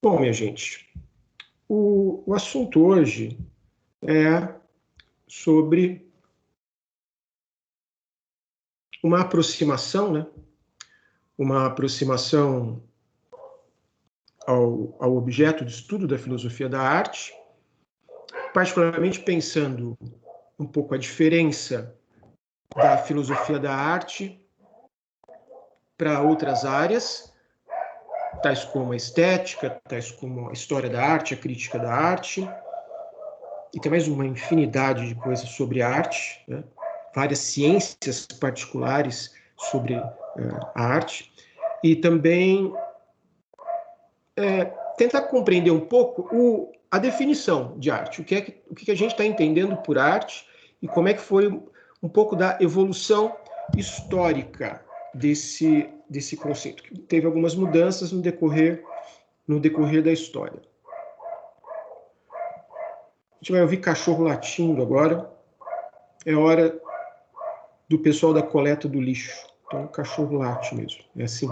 Bom, minha gente, o assunto hoje é sobre uma aproximação, né? Uma aproximação ao objeto de estudo da filosofia da arte, particularmente pensando um pouco a diferença da filosofia da arte para outras áreas, tais como a estética, tais como a história da arte, a crítica da arte, e tem mais uma infinidade de coisas sobre arte, né? Várias ciências particulares sobre a arte, e também tentar compreender um pouco a definição de arte, o que a gente está entendendo por arte e como é que foi um pouco da evolução histórica desse conceito, que teve algumas mudanças no decorrer da história. A gente vai ouvir cachorro latindo agora. É hora do pessoal da coleta do lixo. Então, o cachorro late mesmo. É assim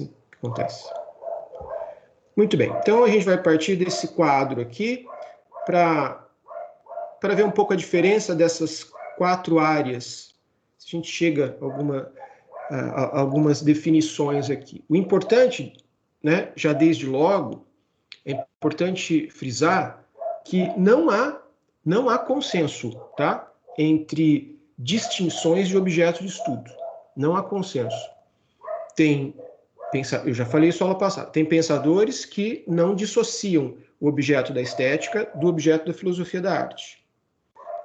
que acontece. Muito bem. Então, a gente vai partir desse quadro aqui para ver um pouco a diferença dessas 4 áreas. A gente chega a algumas definições aqui. O importante, né, já desde logo, é importante frisar que não há consenso, tá, entre distinções de objeto de estudo. Não há consenso. Eu já falei isso aula passada. Tem pensadores que não dissociam o objeto da estética do objeto da filosofia da arte.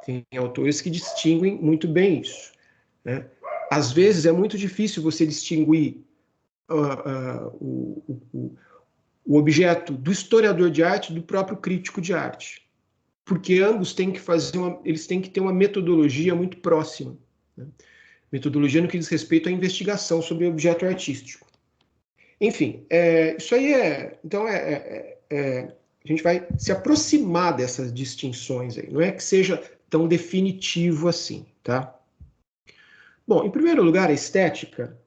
Tem autores que distinguem muito bem isso, né? Às vezes é muito difícil você distinguir o objeto do historiador de arte do próprio crítico de arte, porque ambos têm que eles têm que ter uma metodologia muito próxima, né? Metodologia no que diz respeito à investigação sobre o objeto artístico. Enfim, isso aí então a gente vai se aproximar dessas distinções aí. Não é que seja tão definitivo assim, tá? Bom, em primeiro lugar, a estética.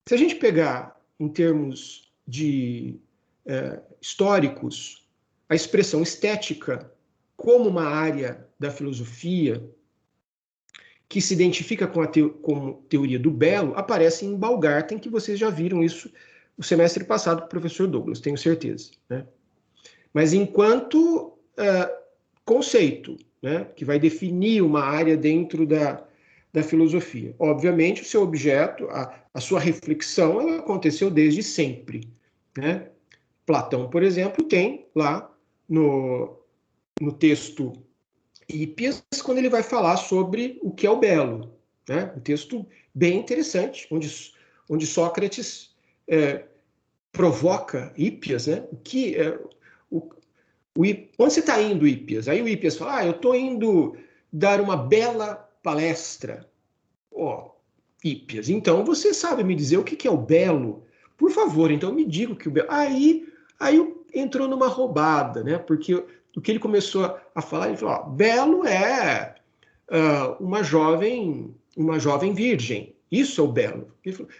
Se a gente pegar em termos de históricos, a expressão estética como uma área da filosofia que se identifica com como teoria do belo, aparece em Baumgarten, que vocês já viram isso no semestre passado com o professor Douglas, tenho certeza, né? Mas enquanto conceito, né, que vai definir uma área dentro da filosofia. Obviamente, o seu objeto, a sua reflexão, ela aconteceu desde sempre, né? Platão, por exemplo, tem lá no texto Hípias, quando ele vai falar sobre o que é o belo, né? Um texto bem interessante, onde Sócrates provoca Hípias, né? Onde você está indo, Hípias? Aí o Hípias fala, eu estou indo dar uma bela palestra. Hípias, então você sabe me dizer o que é o belo? Por favor, então me diga o que é o belo. Aí entrou numa roubada, né? Porque o que ele começou a falar, ele falou, belo é uma jovem virgem. Isso é o belo. Ele falou,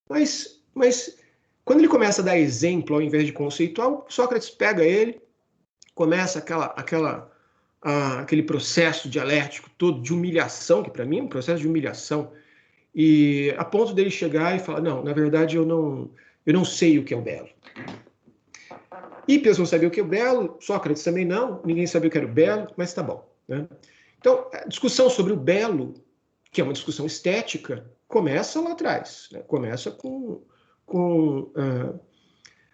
mas quando ele começa a dar exemplo ao invés de conceitual, Sócrates pega ele, começa aquele processo dialético todo de humilhação, que para mim é um processo de humilhação, e a ponto dele chegar e falar, não, na verdade eu não sei o que é o belo. Hípias não sabia o que é o belo, Sócrates também não, ninguém sabia o que era o belo, mas tá bom, né? Então, a discussão sobre o belo, que é uma discussão estética, começa lá atrás, né? Começa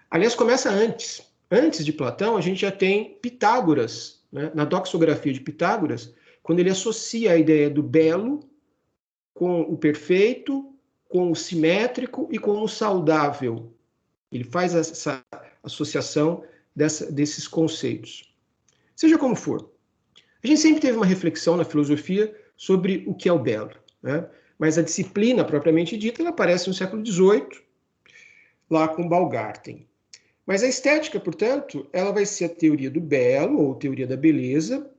aliás, começa antes. Antes de Platão, a gente já tem Pitágoras, né? Na doxografia de Pitágoras, quando ele associa a ideia do belo com o perfeito, com o simétrico e com o saudável. Ele faz essa associação desses conceitos. Seja como for, a gente sempre teve uma reflexão na filosofia sobre o que é o belo, né? Mas a disciplina propriamente dita, ela aparece no século XVIII, lá com Baumgarten. Mas a estética, portanto, ela vai ser a teoria do belo, ou teoria da beleza,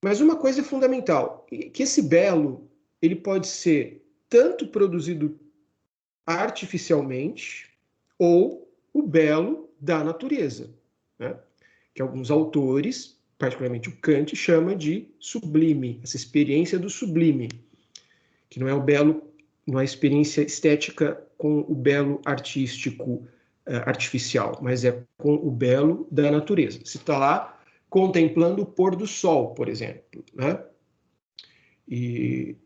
mas uma coisa é fundamental, que esse belo, ele pode ser tanto produzido artificialmente, ou o belo da natureza, né? Que alguns autores, particularmente o Kant, chama de sublime, essa experiência do sublime, que não é o belo, não é a experiência estética com o belo artístico artificial, mas é com o belo da natureza. Você está lá contemplando o pôr do sol, por exemplo, né? E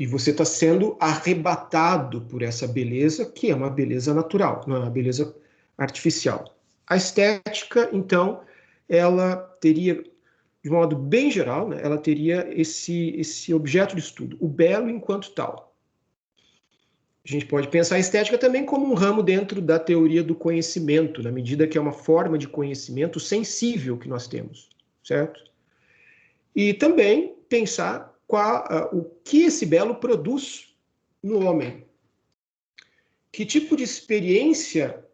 você está sendo arrebatado por essa beleza, que é uma beleza natural, não é uma beleza artificial. A estética, então, ela teria, de modo bem geral, né, ela teria esse objeto de estudo, o belo enquanto tal. A gente pode pensar a estética também como um ramo dentro da teoria do conhecimento, na medida que é uma forma de conhecimento sensível que nós temos, certo? E também pensar o que esse belo produz no homem. Que tipo de experiência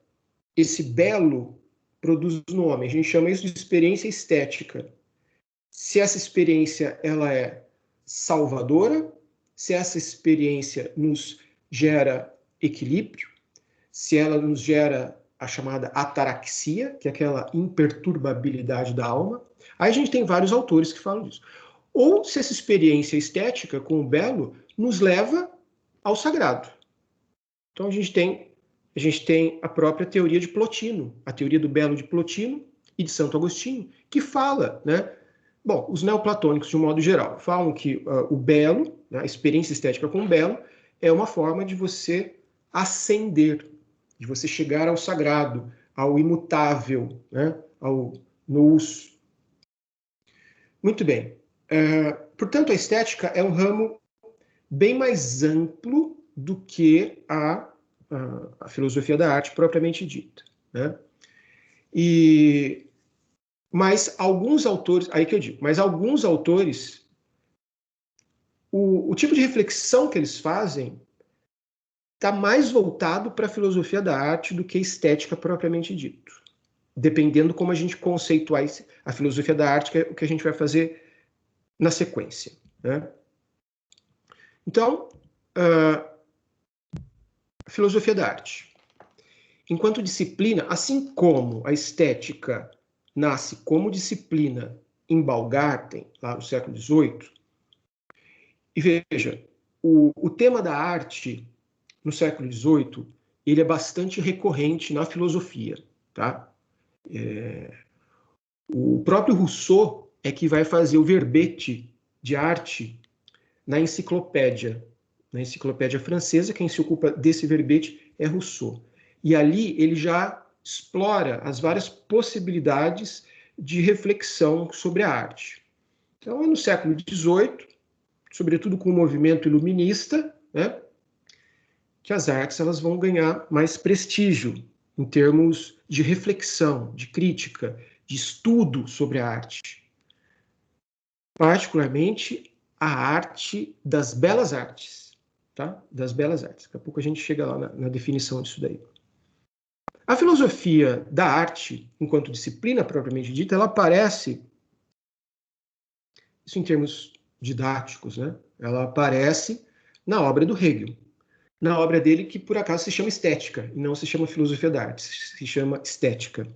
esse belo produz no homem? A gente chama isso de experiência estética. Se essa experiência ela é salvadora, se essa experiência nos gera equilíbrio, se ela nos gera a chamada ataraxia, que é aquela imperturbabilidade da alma. Aí a gente tem vários autores que falam disso. Ou se essa experiência estética com o belo nos leva ao sagrado. Então a gente tem a própria teoria de Plotino, a teoria do belo de Plotino e de Santo Agostinho, que fala, né? Bom, os neoplatônicos, de um modo geral, falam que o belo, né, a experiência estética com o belo, é uma forma de você ascender, de você chegar ao sagrado, ao imutável, né, ao nous. Muito bem. Portanto, a estética é um ramo bem mais amplo do que a filosofia da arte propriamente dita, né? Mas alguns autores, aí que eu digo, mas alguns autores, o tipo de reflexão que eles fazem está mais voltado para a filosofia da arte do que a estética propriamente dito. Dependendo como a gente conceituar a filosofia da arte, que é o que a gente vai fazer na sequência, né? Então, a filosofia da arte. Enquanto disciplina, assim como a estética nasce como disciplina em Baumgarten, lá no século XVIII, e veja, o tema da arte no século XVIII, ele é bastante recorrente na filosofia, tá? O próprio Rousseau é que vai fazer o verbete de arte na enciclopédia francesa. Quem se ocupa desse verbete é Rousseau. E ali ele já explora as várias possibilidades de reflexão sobre a arte. Então, é no século XVIII, sobretudo com o movimento iluminista, né, que as artes elas vão ganhar mais prestígio em termos de reflexão, de crítica, de estudo sobre a arte. Particularmente a arte das belas artes, tá? Das belas artes. Daqui a pouco a gente chega lá na definição disso daí. A filosofia da arte, enquanto disciplina propriamente dita, ela aparece, isso em termos didáticos, né? Ela aparece na obra do Hegel. Na obra dele, que por acaso se chama Estética, e não se chama Filosofia da Arte, se chama Estética.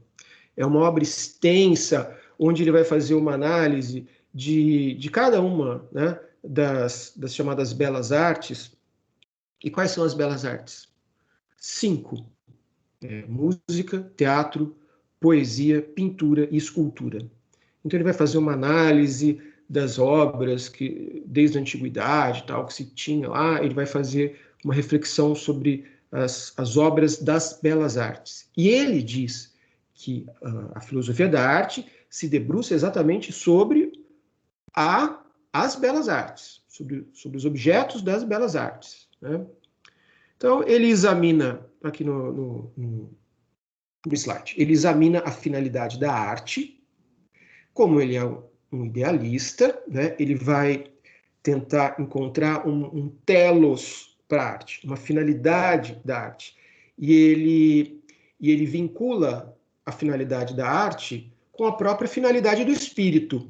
É uma obra extensa, onde ele vai fazer uma análise de cada uma, né, das chamadas belas artes. E quais são as belas artes? 5. Música, teatro, poesia, pintura e escultura. Então ele vai fazer uma análise das obras que desde a antiguidade, tal, que se tinha lá, ele vai fazer uma reflexão sobre as obras das belas artes. E ele diz que a filosofia da arte se debruça exatamente sobre as belas artes, sobre os objetos das belas artes, né? Então, ele examina, aqui no slide, ele examina a finalidade da arte, como ele é um idealista, né? Ele vai tentar encontrar um telos para a arte, uma finalidade da arte. E ele vincula a finalidade da arte com a própria finalidade do espírito.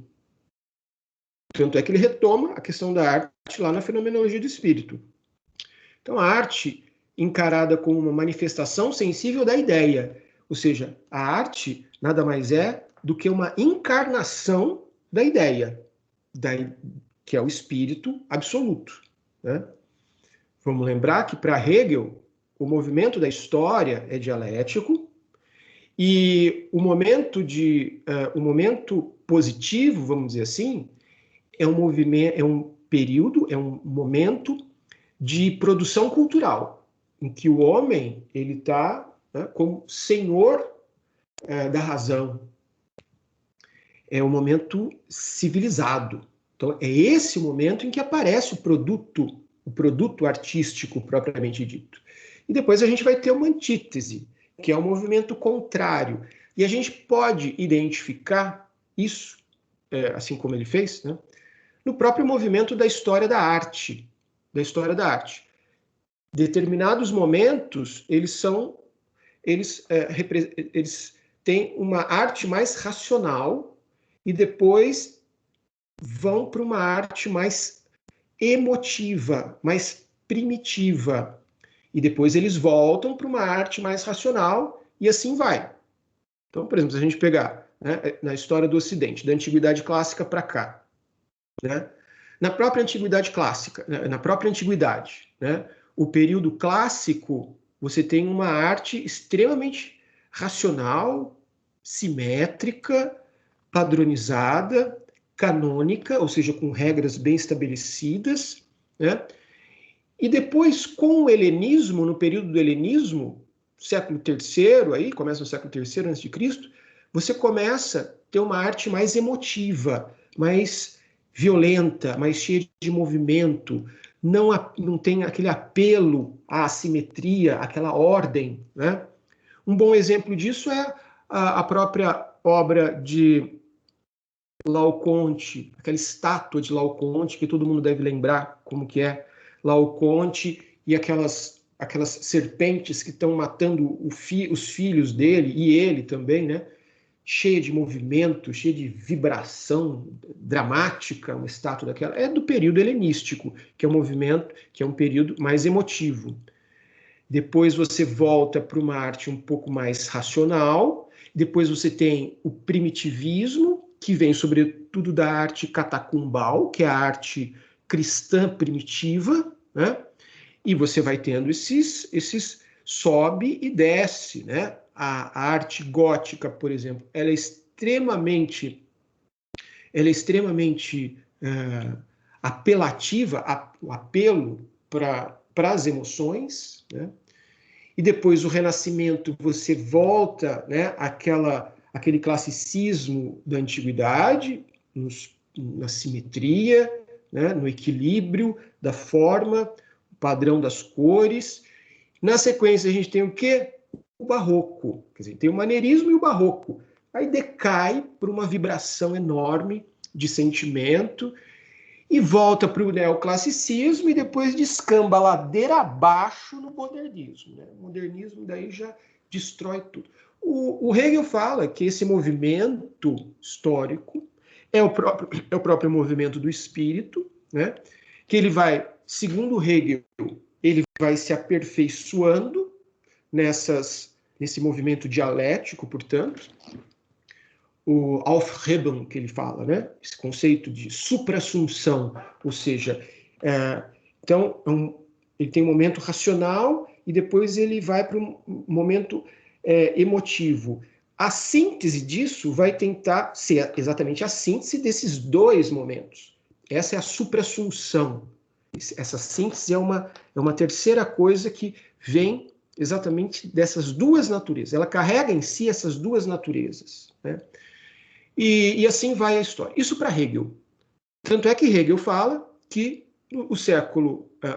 Tanto é que ele retoma a questão da arte lá na Fenomenologia do Espírito. Então, a arte encarada como uma manifestação sensível da ideia, Ou seja, a arte nada mais é do que uma encarnação da ideia, que é o espírito absoluto, né? Vamos lembrar que, para Hegel, o movimento da história é dialético e o momento positivo, vamos dizer assim, é um movimento, é um período, é um momento de produção cultural, em que o homem ele está, né, como senhor da razão. É um momento civilizado. Então, é esse o momento em que aparece o produto artístico propriamente dito. E depois a gente vai ter uma antítese, que é o movimento contrário. E a gente pode identificar isso, assim como ele fez, né, no próprio movimento da história da arte. Da história da arte. Determinados momentos, eles têm uma arte mais racional e depois vão para uma arte mais emotiva, mais primitiva. E depois eles voltam para uma arte mais racional e assim vai. Então, por exemplo, se a gente pegar, né, na história do Ocidente, da Antiguidade Clássica para cá, né, na própria Antiguidade Clássica, na própria Antiguidade, né, o período clássico, você tem uma arte extremamente racional, simétrica, padronizada, canônica, ou seja, com regras bem estabelecidas, né? E depois, com o helenismo, no período do helenismo, século III, aí, começa no século III a.C., você começa a ter uma arte mais emotiva, mais violenta, mais cheia de movimento, não tem aquele apelo à assimetria, aquela ordem, né? Um bom exemplo disso é a própria obra de Laocoonte, aquela estátua de Laocoonte que todo mundo deve lembrar como que é Laocoonte e aquelas serpentes que estão matando os filhos dele e ele também, né? Cheia de movimento, cheia de vibração dramática, uma estátua daquela. É do período helenístico, que é um movimento, que é um período mais emotivo. Depois você volta para uma arte um pouco mais racional. Depois você tem o primitivismo, que vem sobretudo da arte catacumbal, que é a arte cristã primitiva, né? E você vai tendo esses sobe e desce, né? A arte gótica, por exemplo, ela é extremamente apelativa, o apelo para as emoções, né? E depois o Renascimento, você volta, né, aquele classicismo da antiguidade, na simetria, né, no equilíbrio da forma, o padrão das cores. Na sequência, a gente tem o quê? O barroco. Quer dizer, tem o maneirismo e o barroco. Aí decai para uma vibração enorme de sentimento e volta para o neoclassicismo e depois descamba ladeira abaixo no modernismo. Né? O modernismo daí já destrói tudo. O Hegel fala que esse movimento histórico é o próprio movimento do espírito, né? Que ele vai, segundo Hegel, ele vai se aperfeiçoando nesse movimento dialético, portanto, o Aufhebung que ele fala, né? Esse conceito de suprassunção, ou seja, então ele tem um momento racional e depois ele vai para um momento emotivo. A síntese disso vai tentar ser exatamente a síntese desses dois momentos. Essa é a suprassunção. Essa síntese é uma terceira coisa que vem exatamente dessas duas naturezas. Ela carrega em si essas duas naturezas, né? E assim vai a história. Isso para Hegel. Tanto é que Hegel fala que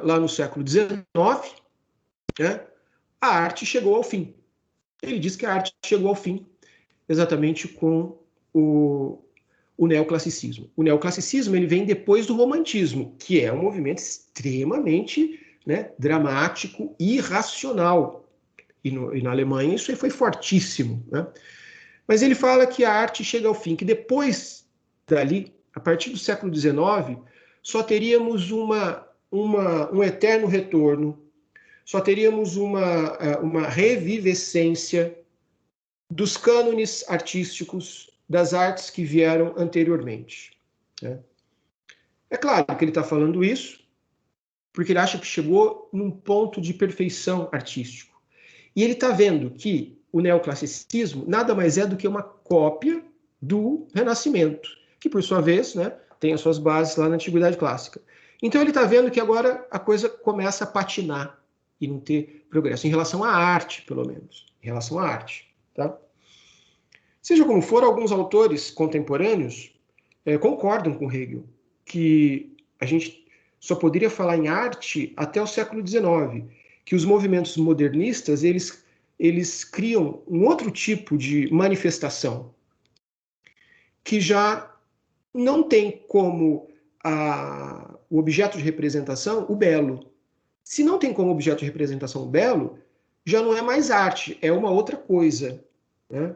lá no século XIX, né, a arte chegou ao fim. Ele diz que a arte chegou ao fim exatamente com o neoclassicismo. O neoclassicismo ele vem depois do romantismo, que é um movimento extremamente, né, dramático e irracional. E na Alemanha isso foi fortíssimo, né? Mas ele fala que a arte chega ao fim, que depois dali, a partir do século XIX, só teríamos um eterno retorno, só teríamos uma revivescência dos cânones artísticos das artes que vieram anteriormente. Né? É claro que ele está falando isso porque ele acha que chegou num ponto de perfeição artístico. E ele está vendo que o neoclassicismo nada mais é do que uma cópia do Renascimento, que, por sua vez, né, tem as suas bases lá na Antiguidade Clássica. Então ele está vendo que agora a coisa começa a patinar e não ter progresso, em relação à arte, pelo menos. Em relação à arte. Tá? Seja como for, alguns autores contemporâneos concordam com Hegel, que a gente só poderia falar em arte até o século XIX, que os movimentos modernistas eles criam um outro tipo de manifestação, que já não tem como o objeto de representação o belo. Se não tem como objeto de representação o belo, já não é mais arte, é uma outra coisa. Né?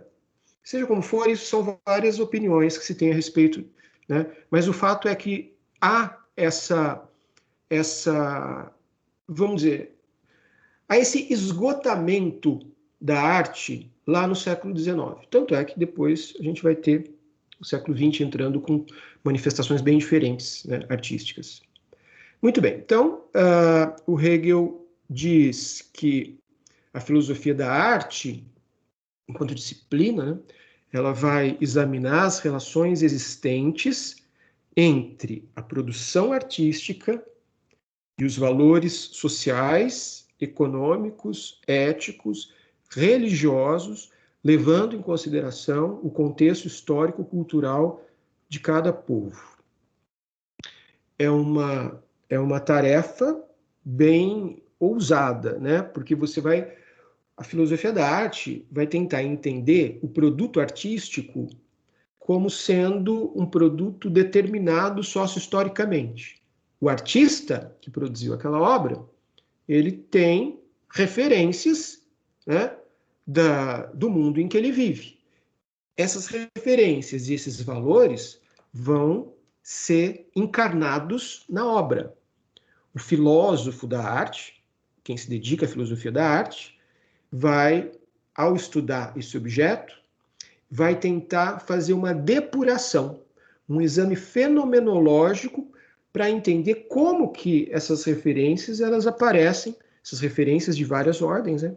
Seja como for, isso são várias opiniões que se tem a respeito, né? Mas o fato é que há essa, vamos dizer, há esse esgotamento da arte lá no século XIX. Tanto é que depois a gente vai ter o século XX entrando com manifestações bem diferentes, né, artísticas. Muito bem, então o Hegel diz que a filosofia da arte, enquanto disciplina, né, ela vai examinar as relações existentes entre a produção artística e os valores sociais, econômicos, éticos, religiosos, levando em consideração o contexto histórico-cultural de cada povo. É uma tarefa bem ousada, né? Porque a filosofia da arte vai tentar entender o produto artístico como sendo um produto determinado socio-historicamente. O artista que produziu aquela obra, ele tem referências, né, do mundo em que ele vive. Essas referências e esses valores vão ser encarnados na obra. O filósofo da arte, quem se dedica à filosofia da arte, vai, ao estudar esse objeto, vai tentar fazer uma depuração, um exame fenomenológico para entender como que essas referências elas aparecem, essas referências de várias ordens, né?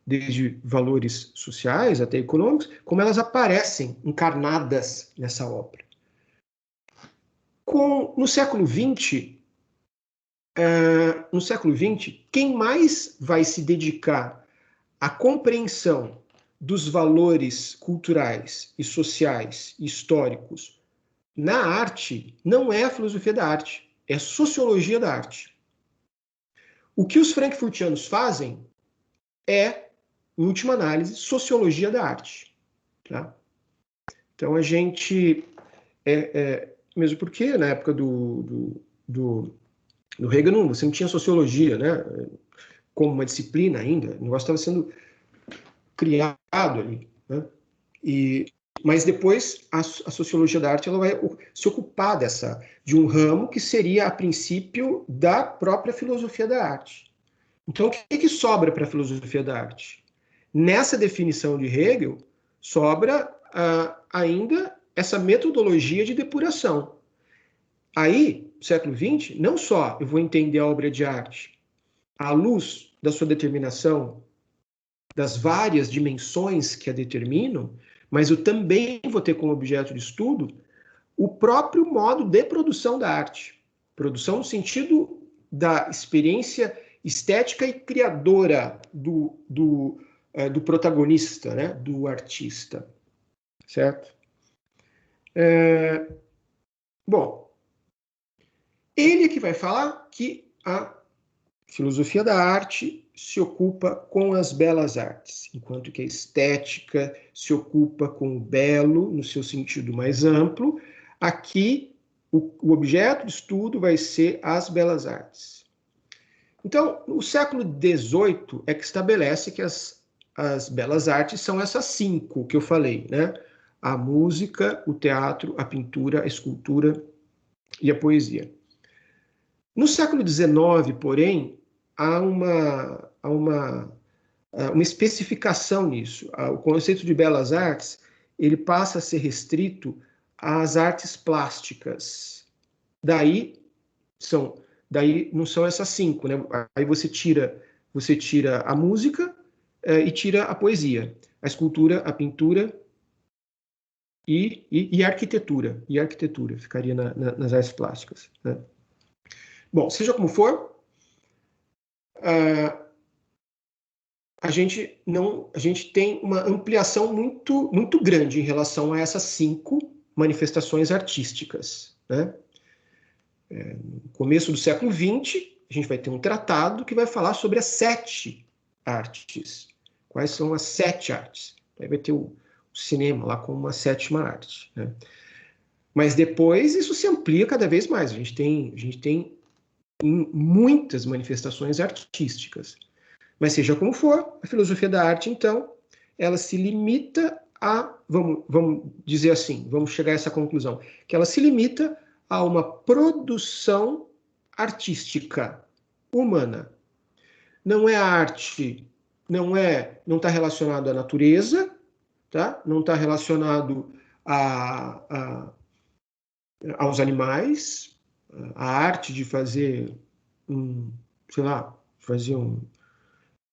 Desde valores sociais até econômicos, como elas aparecem encarnadas nessa obra. No século XX, quem mais vai se dedicar à compreensão dos valores culturais e sociais e históricos na arte não é a filosofia da arte, é a sociologia da arte. O que os frankfurtianos fazem é, em última análise, sociologia da arte. Tá? Então a gente, mesmo porque na época do Hegel você não tinha sociologia, né, como uma disciplina ainda, o negócio estava sendo criado ali, né? Mas depois a sociologia da arte ela vai se ocupar de um ramo que seria, a princípio, da própria filosofia da arte. Então, o que sobra para a filosofia da arte? Nessa definição de Hegel, sobra ainda essa metodologia de depuração. Aí, no século XX, não só eu vou entender a obra de arte à luz da sua determinação, das várias dimensões que a determinam, mas eu também vou ter como objeto de estudo o próprio modo de produção da arte. Produção no sentido da experiência estética e criadora do protagonista, né? Do artista. Certo? Bom, ele é que vai falar que a filosofia da arte se ocupa com as belas artes, enquanto que a estética se ocupa com o belo, no seu sentido mais amplo. Aqui, o objeto de estudo vai ser as belas artes. Então, o século XVIII é que estabelece que as belas artes são essas 5 que eu falei, né? A música, o teatro, a pintura, a escultura e a poesia. No século XIX, porém, há uma uma especificação nisso. O conceito de belas artes, ele passa a ser restrito às artes plásticas. Daí não são essas 5, né? Aí você tira a música e tira a poesia, a escultura, a pintura e a arquitetura. E a arquitetura ficaria nas artes plásticas, né? Bom, seja como for, a gente tem uma ampliação muito grande em relação a essas 5 manifestações artísticas, né? No começo do século XX, a gente vai ter um tratado que vai falar sobre as 7 artes. Quais são as 7 artes? Aí vai ter o cinema lá como uma 7ª arte, né? Mas depois isso se amplia cada vez mais. A gente tem muitas manifestações artísticas. Mas seja como for, a filosofia da arte, então, ela se limita a, vamos dizer assim, vamos chegar a essa conclusão, que ela se limita a uma produção artística humana. Não é arte, não está relacionado à natureza, tá? Não está relacionado aos animais, a arte de fazer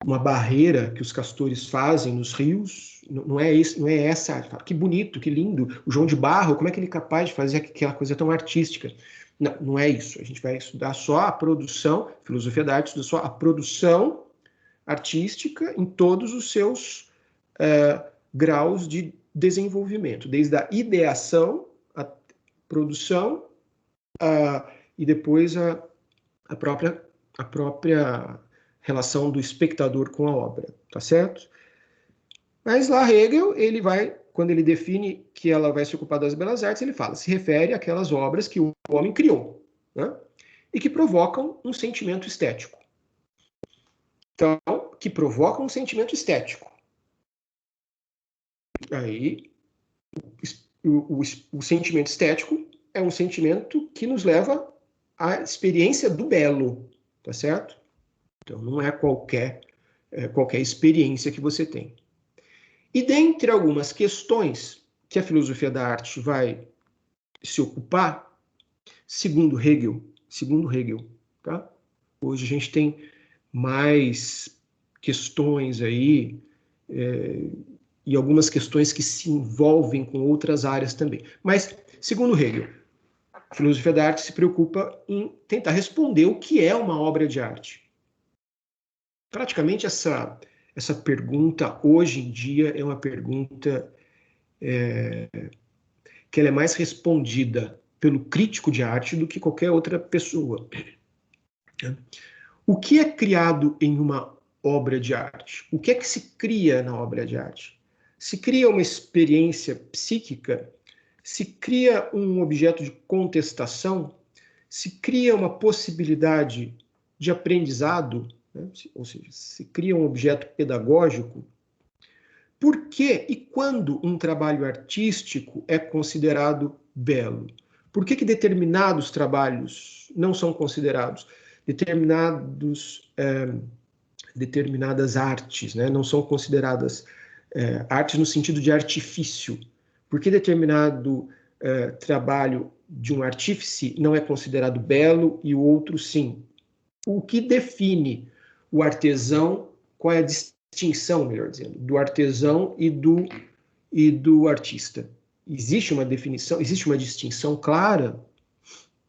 uma barreira que os castores fazem nos rios, não é essa arte. Que bonito, que lindo, o João de Barro, como é que ele é capaz de fazer aquela coisa tão artística? Não é isso. A gente vai estudar só a produção, filosofia da arte, estuda só a produção artística em todos os seus graus de desenvolvimento, desde a ideação, a produção, e depois a própria relação do espectador com a obra, tá certo? Mas lá Hegel, quando ele define que ela vai se ocupar das belas artes, ele se refere àquelas obras que o homem criou, né? E que provocam um sentimento estético. Então, que provocam um sentimento estético. Aí, o sentimento estético é um sentimento que nos leva à experiência do belo, tá certo? Então, não é qualquer experiência que você tem. E dentre algumas questões que a filosofia da arte vai se ocupar, segundo Hegel, tá? Hoje a gente tem mais questões aí, e algumas questões que se envolvem com outras áreas também. Mas, segundo Hegel, a filosofia da arte se preocupa em tentar responder o que é uma obra de arte. Praticamente essa pergunta, hoje em dia, é uma pergunta que ela é mais respondida pelo crítico de arte do que qualquer outra pessoa. O que é criado em uma obra de arte? O que é que se cria na obra de arte? Se cria uma experiência psíquica? Se cria um objeto de contestação? Se cria uma possibilidade de aprendizado? Né? Ou seja, se cria um objeto pedagógico? Por que e quando um trabalho artístico é considerado belo? Por que determinados trabalhos não são considerados? Determinadas artes, né, não são consideradas artes no sentido de artifício. Por que determinado trabalho de um artífice não é considerado belo e o outro sim? O que define o artesão? Qual é a distinção, melhor dizendo, do artesão e do artista? Existe uma definição? Existe uma distinção clara?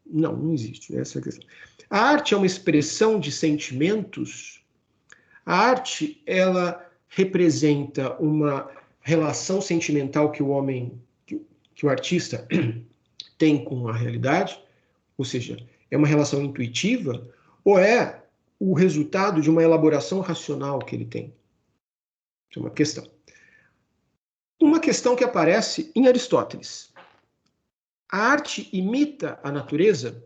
Não existe. Essa é a questão. A arte é uma expressão de sentimentos. A arte, ela representa uma relação sentimental que o artista tem com a realidade, ou seja, é uma relação intuitiva, ou é o resultado de uma elaboração racional que ele tem? Isso é uma questão. Uma questão que aparece em Aristóteles. A arte imita a natureza?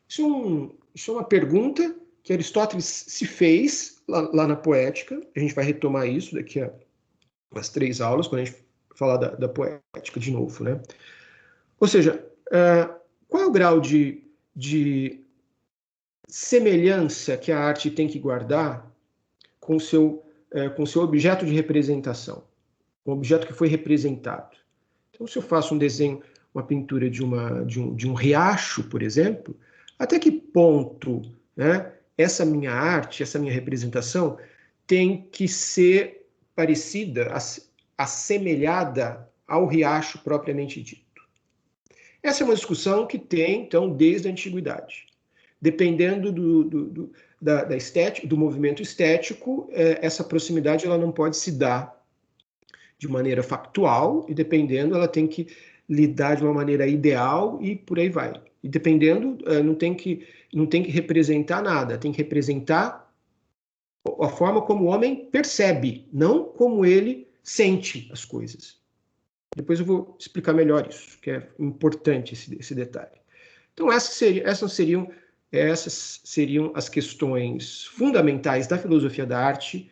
Isso é uma pergunta que Aristóteles se fez lá na Poética. A gente vai retomar isso daqui a umas 3 aulas, quando a gente falar da Poética de novo, né? Ou seja, qual é o grau de semelhança que a arte tem que guardar com o seu com seu objeto de representação, um objeto que foi representado. Então, se eu faço um desenho, uma pintura de um riacho, por exemplo, até que ponto, né, essa minha arte, essa minha representação tem que ser parecida, assemelhada ao riacho propriamente dito? Essa é uma discussão que tem, então, desde a antiguidade. Dependendo da estética, do movimento estético, essa proximidade ela não pode se dar de maneira factual, e dependendo, ela tem que lidar de uma maneira ideal e por aí vai. E dependendo, não tem que representar nada, tem que representar a forma como o homem percebe, não como ele sente as coisas. Depois eu vou explicar melhor isso, que é importante esse detalhe. Então, essas seriam as questões fundamentais da filosofia da arte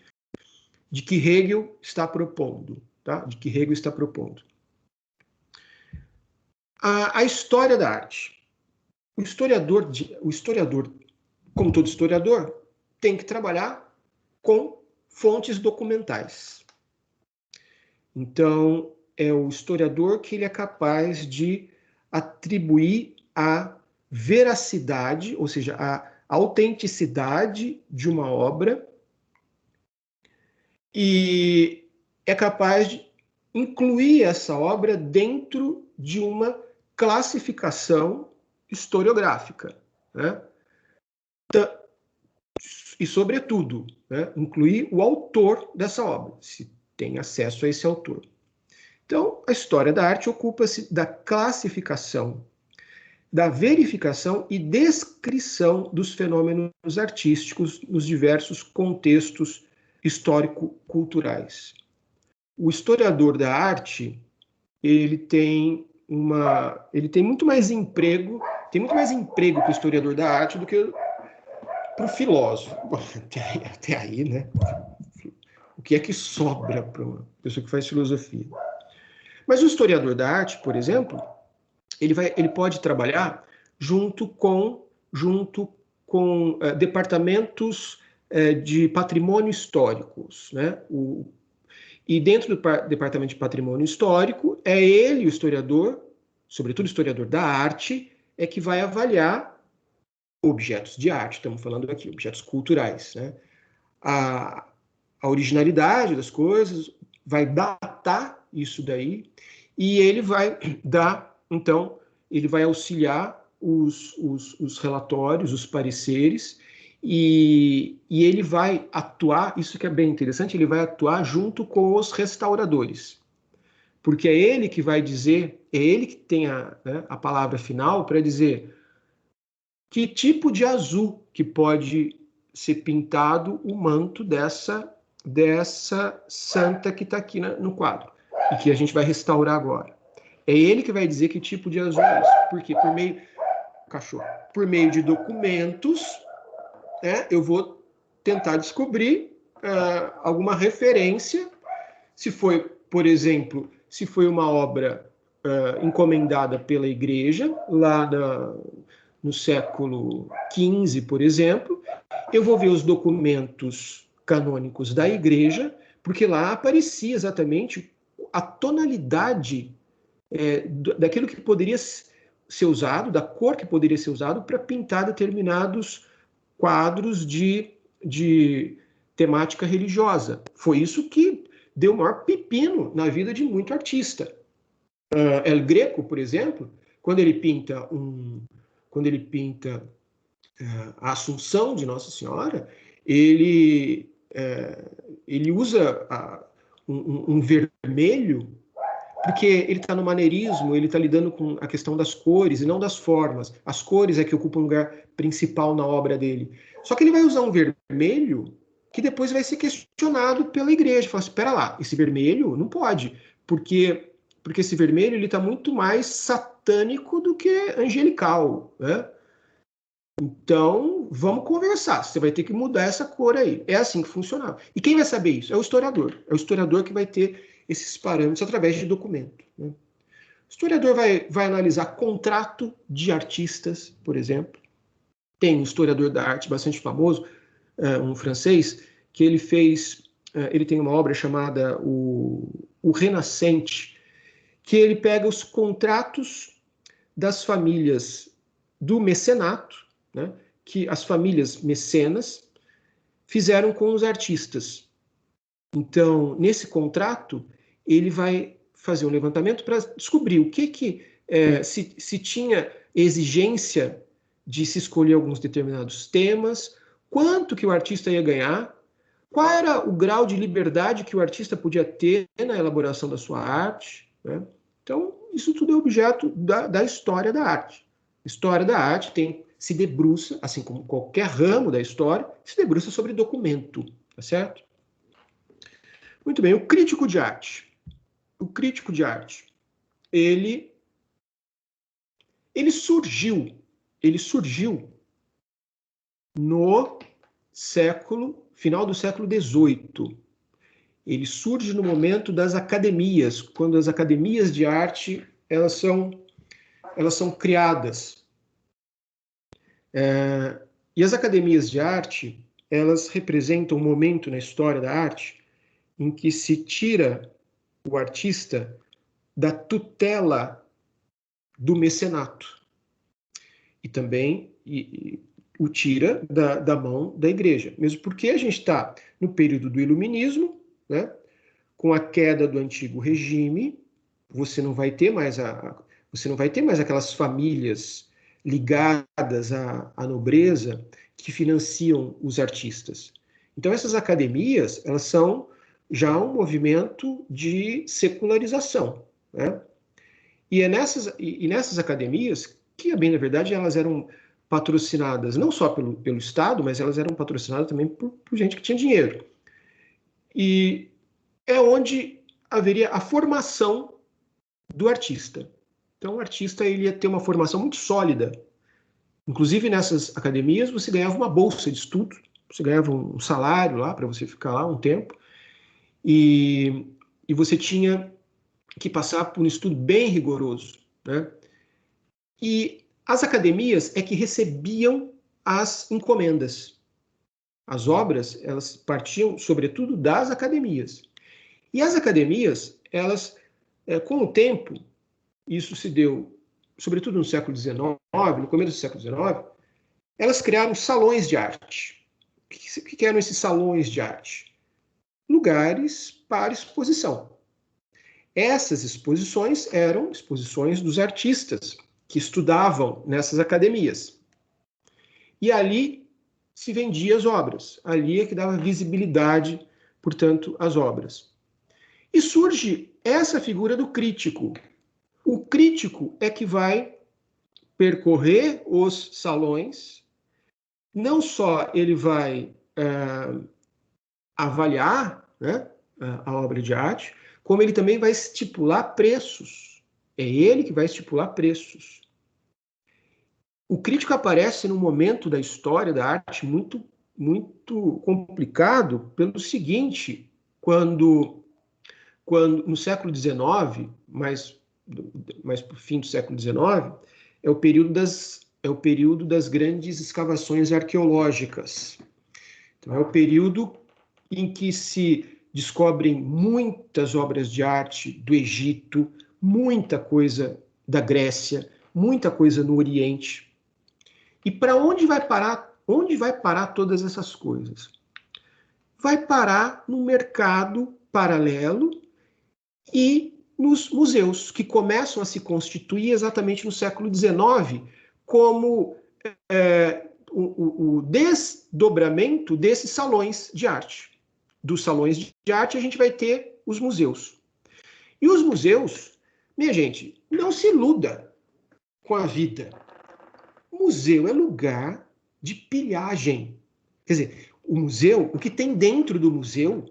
de que Hegel está propondo. Tá? De que Hegel está propondo. A história da arte. O historiador, como todo historiador, tem que trabalhar com fontes documentais. Então, é o historiador que ele é capaz de atribuir a veracidade, ou seja, a autenticidade de uma obra, e é capaz de incluir essa obra dentro de uma classificação historiográfica, né? E, sobretudo, né, incluir o autor dessa obra, se tem acesso a esse autor. Então, a história da arte ocupa-se da classificação, da verificação e descrição dos fenômenos artísticos nos diversos contextos histórico-culturais. O historiador da arte, ele tem muito mais emprego, para o historiador da arte do que para o filósofo. Bom, até aí, né? O que é que sobra para uma pessoa que faz filosofia? Mas o historiador da arte, por exemplo, ele pode trabalhar junto com departamentos de patrimônio históricos, né? E dentro do departamento de patrimônio histórico, é ele, o historiador, sobretudo o historiador da arte, é que vai avaliar objetos de arte, estamos falando aqui, objetos culturais, né? A originalidade das coisas, vai datar isso daí, e ele vai dar, então, ele vai auxiliar os relatórios, os pareceres, e ele vai atuar, isso que é bem interessante, ele vai atuar junto com os restauradores, porque é ele que vai dizer, é ele que tem a palavra final para dizer que tipo de azul que pode ser pintado o manto dessa santa que está aqui no quadro, e que a gente vai restaurar agora. É ele que vai dizer que tipo de azul é isso, porque por meio de documentos, eu vou tentar descobrir alguma referência, se foi, por exemplo, se foi uma obra encomendada pela igreja, lá no século XV, por exemplo, eu vou ver os documentos canônicos da igreja, porque lá aparecia exatamente a tonalidade daquilo que poderia ser usado, da cor que poderia ser usado para pintar determinados quadros de temática religiosa. Foi isso que deu o maior pepino na vida de muito artista. El Greco, por exemplo, quando ele pinta a Assunção de Nossa Senhora, ele usa um vermelho, porque ele está no maneirismo, ele está lidando com a questão das cores e não das formas. As cores é que ocupam um lugar principal na obra dele. Só que ele vai usar um vermelho que depois vai ser questionado pela igreja. Fala assim, espera lá, esse vermelho não pode, porque esse vermelho está muito mais satânico do que angelical, né? Então, vamos conversar. Você vai ter que mudar essa cor aí. É assim que funcionava. E quem vai saber isso? É o historiador. É o historiador que vai ter esses parâmetros através de documento, né? O historiador vai analisar contrato de artistas, por exemplo. Tem um historiador da arte bastante famoso, um francês, que ele fez ele tem uma obra chamada o Renascente, que ele pega os contratos das famílias do mecenato, né, que as famílias mecenas fizeram com os artistas. Então, nesse contrato, ele vai fazer um levantamento para descobrir o se tinha exigência de se escolher alguns determinados temas, quanto que o artista ia ganhar, qual era o grau de liberdade que o artista podia ter na elaboração da sua arte, né? Então, isso tudo é objeto da história da arte. História da arte se debruça, assim como qualquer ramo da história, se debruça sobre documento, tá certo? Muito bem, o crítico de arte. O crítico de arte, ele surgiu no final do século XVIII. Ele surge no momento das academias, quando as academias de arte elas são criadas. E as academias de arte, elas representam um momento na história da arte em que se tira o artista da tutela do mecenato e também o tira da mão da igreja. Mesmo porque a gente está no período do iluminismo, né? Com a queda do antigo regime, você não vai ter mais aquelas famílias ligadas à nobreza que financiam os artistas. Então essas academias, elas são já um movimento de secularização, né? E nessas academias, que bem na verdade elas eram patrocinadas não só pelo Estado, mas elas eram patrocinadas também por gente que tinha dinheiro. E é onde haveria a formação do artista. Então o artista ele ia ter uma formação muito sólida. Inclusive nessas academias você ganhava uma bolsa de estudo, você ganhava um salário lá para você ficar lá um tempo, e você tinha que passar por um estudo bem rigoroso, né? E as academias é que recebiam as encomendas. As obras, elas partiam, sobretudo, das academias. E as academias, elas, com o tempo, isso se deu, sobretudo no século XIX, no começo do século XIX, elas criaram salões de arte. O que eram esses salões de arte? Lugares para exposição. Essas exposições eram exposições dos artistas que estudavam nessas academias. E ali se vendia as obras. Ali é que dava visibilidade, portanto, às obras. E surge essa figura do crítico. O crítico é que vai percorrer os salões, não só ele vai avaliar, né, a obra de arte, como ele também vai estipular preços. É ele que vai estipular preços. O crítico aparece num momento da história da arte muito, muito complicado pelo seguinte, quando no século XIX, mais para o fim do século XIX, é o período das grandes escavações arqueológicas. Então, é o período em que se descobrem muitas obras de arte do Egito, muita coisa da Grécia, muita coisa no Oriente. E para onde vai parar? Onde vai parar todas essas coisas? Vai parar no mercado paralelo e nos museus, que começam a se constituir exatamente no século XIX, como o desdobramento desses salões de arte. Dos salões de arte, a gente vai ter os museus. E os museus, minha gente, não se iluda com a vida. Museu é lugar de pilhagem. Quer dizer, o museu, o que tem dentro do museu,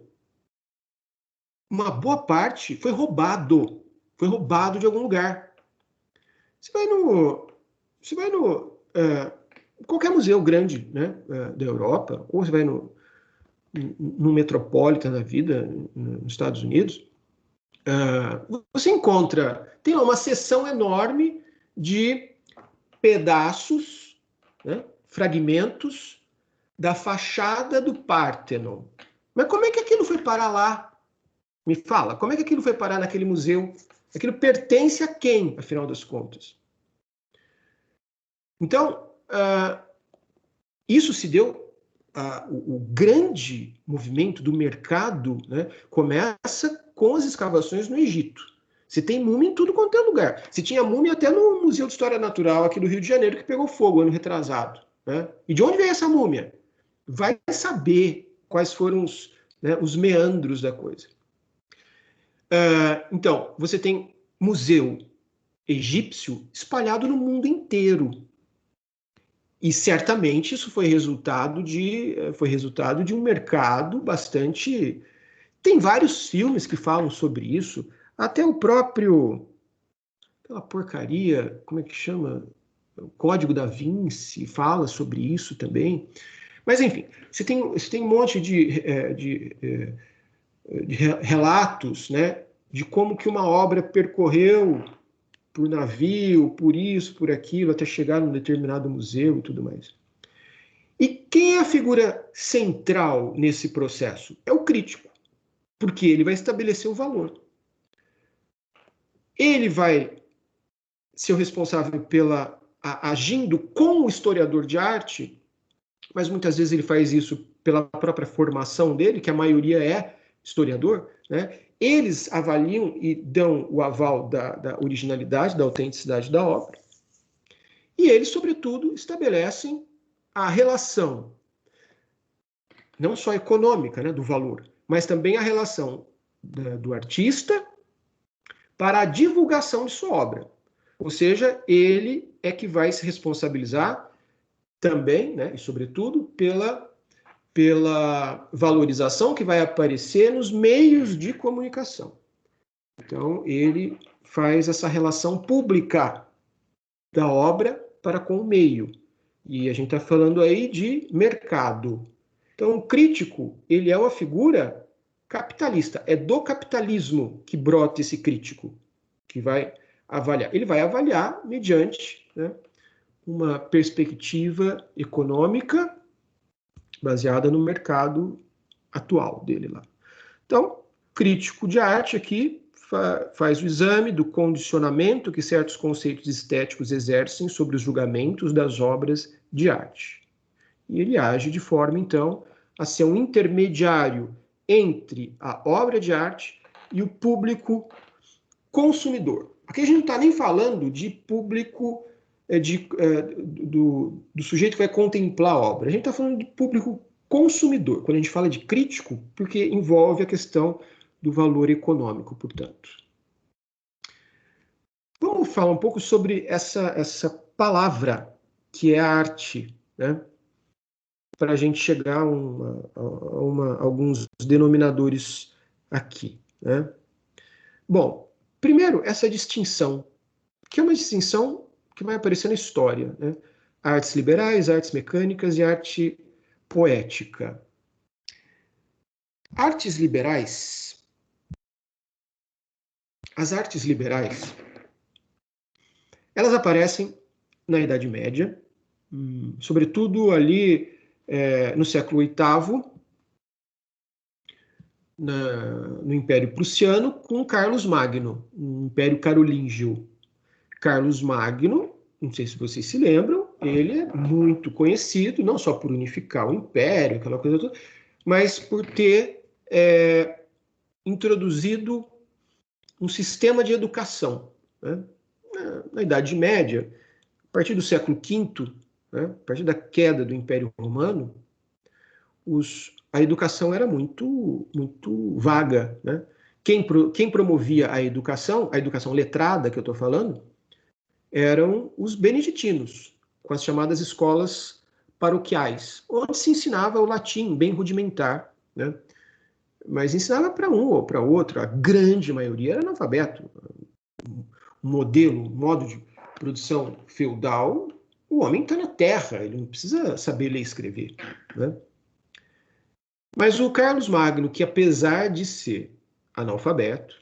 uma boa parte foi roubado de algum lugar. Você vai no qualquer museu grande, né, da Europa, ou você vai no Metropolitan da vida, nos Estados Unidos, você encontra, tem lá uma seção enorme de pedaços, né, fragmentos da fachada do Pártenon. Mas como é que aquilo foi parar lá? Me fala, como é que aquilo foi parar naquele museu? Aquilo pertence a quem, afinal das contas? Então, isso se deu, o grande movimento do mercado, né, começa com as escavações no Egito. Você tem múmia em tudo quanto é lugar. Você tinha múmia até no Museu de História Natural aqui do Rio de Janeiro, que pegou fogo ano retrasado. Né? E de onde veio essa múmia? Vai saber quais foram os meandros da coisa. Então, você tem museu egípcio espalhado no mundo inteiro. E certamente isso foi resultado de um mercado bastante. Tem vários filmes que falam sobre isso, até o próprio. Aquela porcaria, como é que chama? O Código da Vinci fala sobre isso também. Mas, enfim, você tem um monte de relatos, né, de como que uma obra percorreu por navio, por isso, por aquilo, até chegar num determinado museu e tudo mais. E quem é a figura central nesse processo? É o crítico, porque ele vai estabelecer o valor. Ele vai ser o responsável agindo com o historiador de arte, mas muitas vezes ele faz isso pela própria formação dele, que a maioria é historiador, né? Eles avaliam e dão o aval da originalidade, da autenticidade da obra, e eles, sobretudo, estabelecem a relação, não só econômica, né, do valor, mas também a relação do artista para a divulgação de sua obra. Ou seja, ele é que vai se responsabilizar também, né, e sobretudo, pela valorização que vai aparecer nos meios de comunicação. Então, ele faz essa relação pública da obra para com o meio. E a gente está falando aí de mercado. Então, o crítico, ele é uma figura capitalista. É do capitalismo que brota esse crítico, que vai avaliar. Ele vai avaliar mediante, né, uma perspectiva econômica baseada no mercado atual dele lá. Então, crítico de arte aqui faz o exame do condicionamento que certos conceitos estéticos exercem sobre os julgamentos das obras de arte. E ele age de forma, então, a ser um intermediário entre a obra de arte e o público consumidor. Aqui a gente não está nem falando de público do sujeito que vai contemplar a obra. A gente está falando de público consumidor, quando a gente fala de crítico, porque envolve a questão do valor econômico, portanto. Vamos falar um pouco sobre essa palavra que é a arte, né? Para a gente chegar a alguns denominadores aqui, né? Bom, primeiro, essa distinção, que é uma distinção que vai aparecer na história, né? Artes liberais, artes mecânicas e arte poética. Artes liberais. As artes liberais, elas aparecem na Idade Média, sobretudo ali no século VIII, no Império Prussiano, com Carlos Magno, no Império Carolíngio. Carlos Magno, não sei se vocês se lembram, ele é muito conhecido, não só por unificar o Império, aquela coisa toda, mas por ter introduzido um sistema de educação. Né? Na Idade Média, a partir do século V, né, a partir da queda do Império Romano, a educação era muito, muito vaga. Né? Quem promovia a educação letrada que eu estou falando, eram os beneditinos, com as chamadas escolas paroquiais, onde se ensinava o latim bem rudimentar, né? Mas ensinava para um ou para outro, a grande maioria era analfabeto. Modo de produção feudal, o homem está na terra, ele não precisa saber ler e escrever. Né? Mas o Carlos Magno, que apesar de ser analfabeto,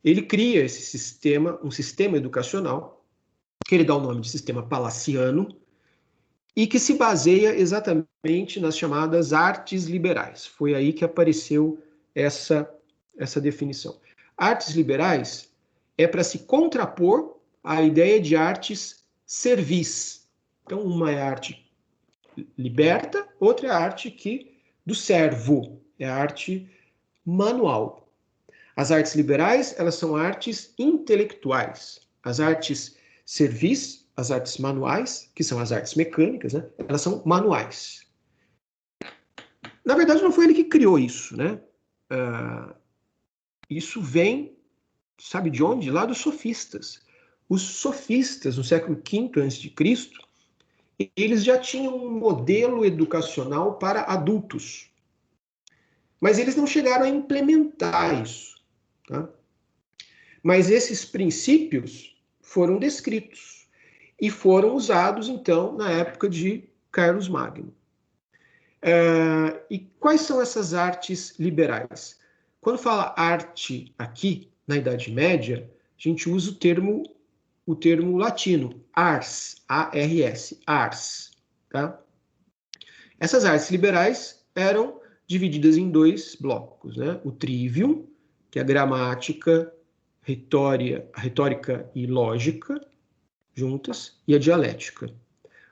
ele cria esse sistema, um sistema educacional, que ele dá o nome de sistema palaciano, e que se baseia exatamente nas chamadas artes liberais. Foi aí que apareceu essa definição. Artes liberais é para se contrapor à ideia de artes servis. Então, uma é a arte liberta, outra é a arte do servo, é a arte manual. As artes liberais, elas são artes intelectuais. As artes servis, as artes manuais, que são as artes mecânicas, né? Elas são manuais. Na verdade, não foi ele que criou isso, né? Isso vem, sabe de onde? Lá dos sofistas. Os sofistas, no século V a.C., eles já tinham um modelo educacional para adultos. Mas eles não chegaram a implementar isso. Tá? Mas esses princípios foram descritos e foram usados, então, na época de Carlos Magno. E quais são essas artes liberais? Quando fala arte aqui, na Idade Média, a gente usa o termo latino, ars, A-R-S, ars. Tá? Essas artes liberais eram divididas em dois blocos, né? O trivium, que é a gramática, retórica e lógica juntas, e a dialética.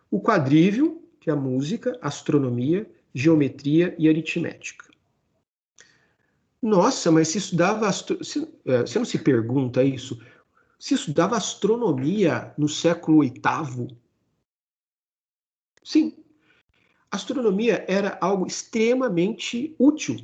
O quadrivium, que é a música, astronomia, geometria e aritmética. Nossa, mas se estudava... Você não se pergunta isso? Se estudava astronomia no século VIII? Sim. Astronomia era algo extremamente útil.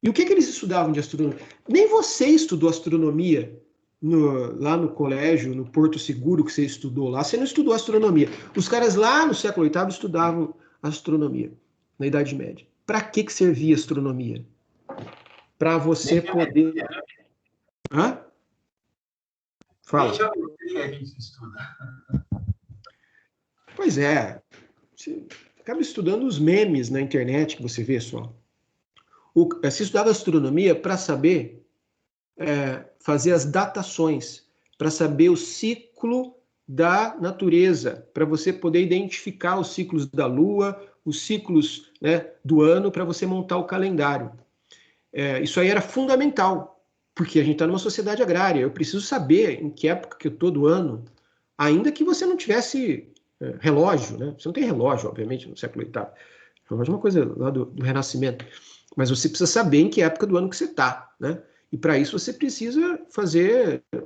E o que eles estudavam de astronomia? Nem você estudou astronomia lá no colégio, no Porto Seguro, que você estudou lá. Você não estudou astronomia. Os caras lá no século VIII estudavam astronomia, na Idade Média. Para que servia astronomia? Para você poder... Hã? Fala. Veja o que a gente estuda. Pois é. Você acaba estudando os memes na internet que você vê só. Se estudava astronomia para saber fazer as datações, para saber o ciclo da natureza, para você poder identificar os ciclos da Lua, os ciclos, né, do ano, para você montar o calendário. Isso aí era fundamental, porque a gente está numa sociedade agrária. Eu preciso saber em que época que eu estou do ano, ainda que você não tivesse relógio, né? Você não tem relógio, obviamente, no século VIII. Relógio é uma coisa lá do Renascimento. Mas você precisa saber em que época do ano que você está, né? E para isso você precisa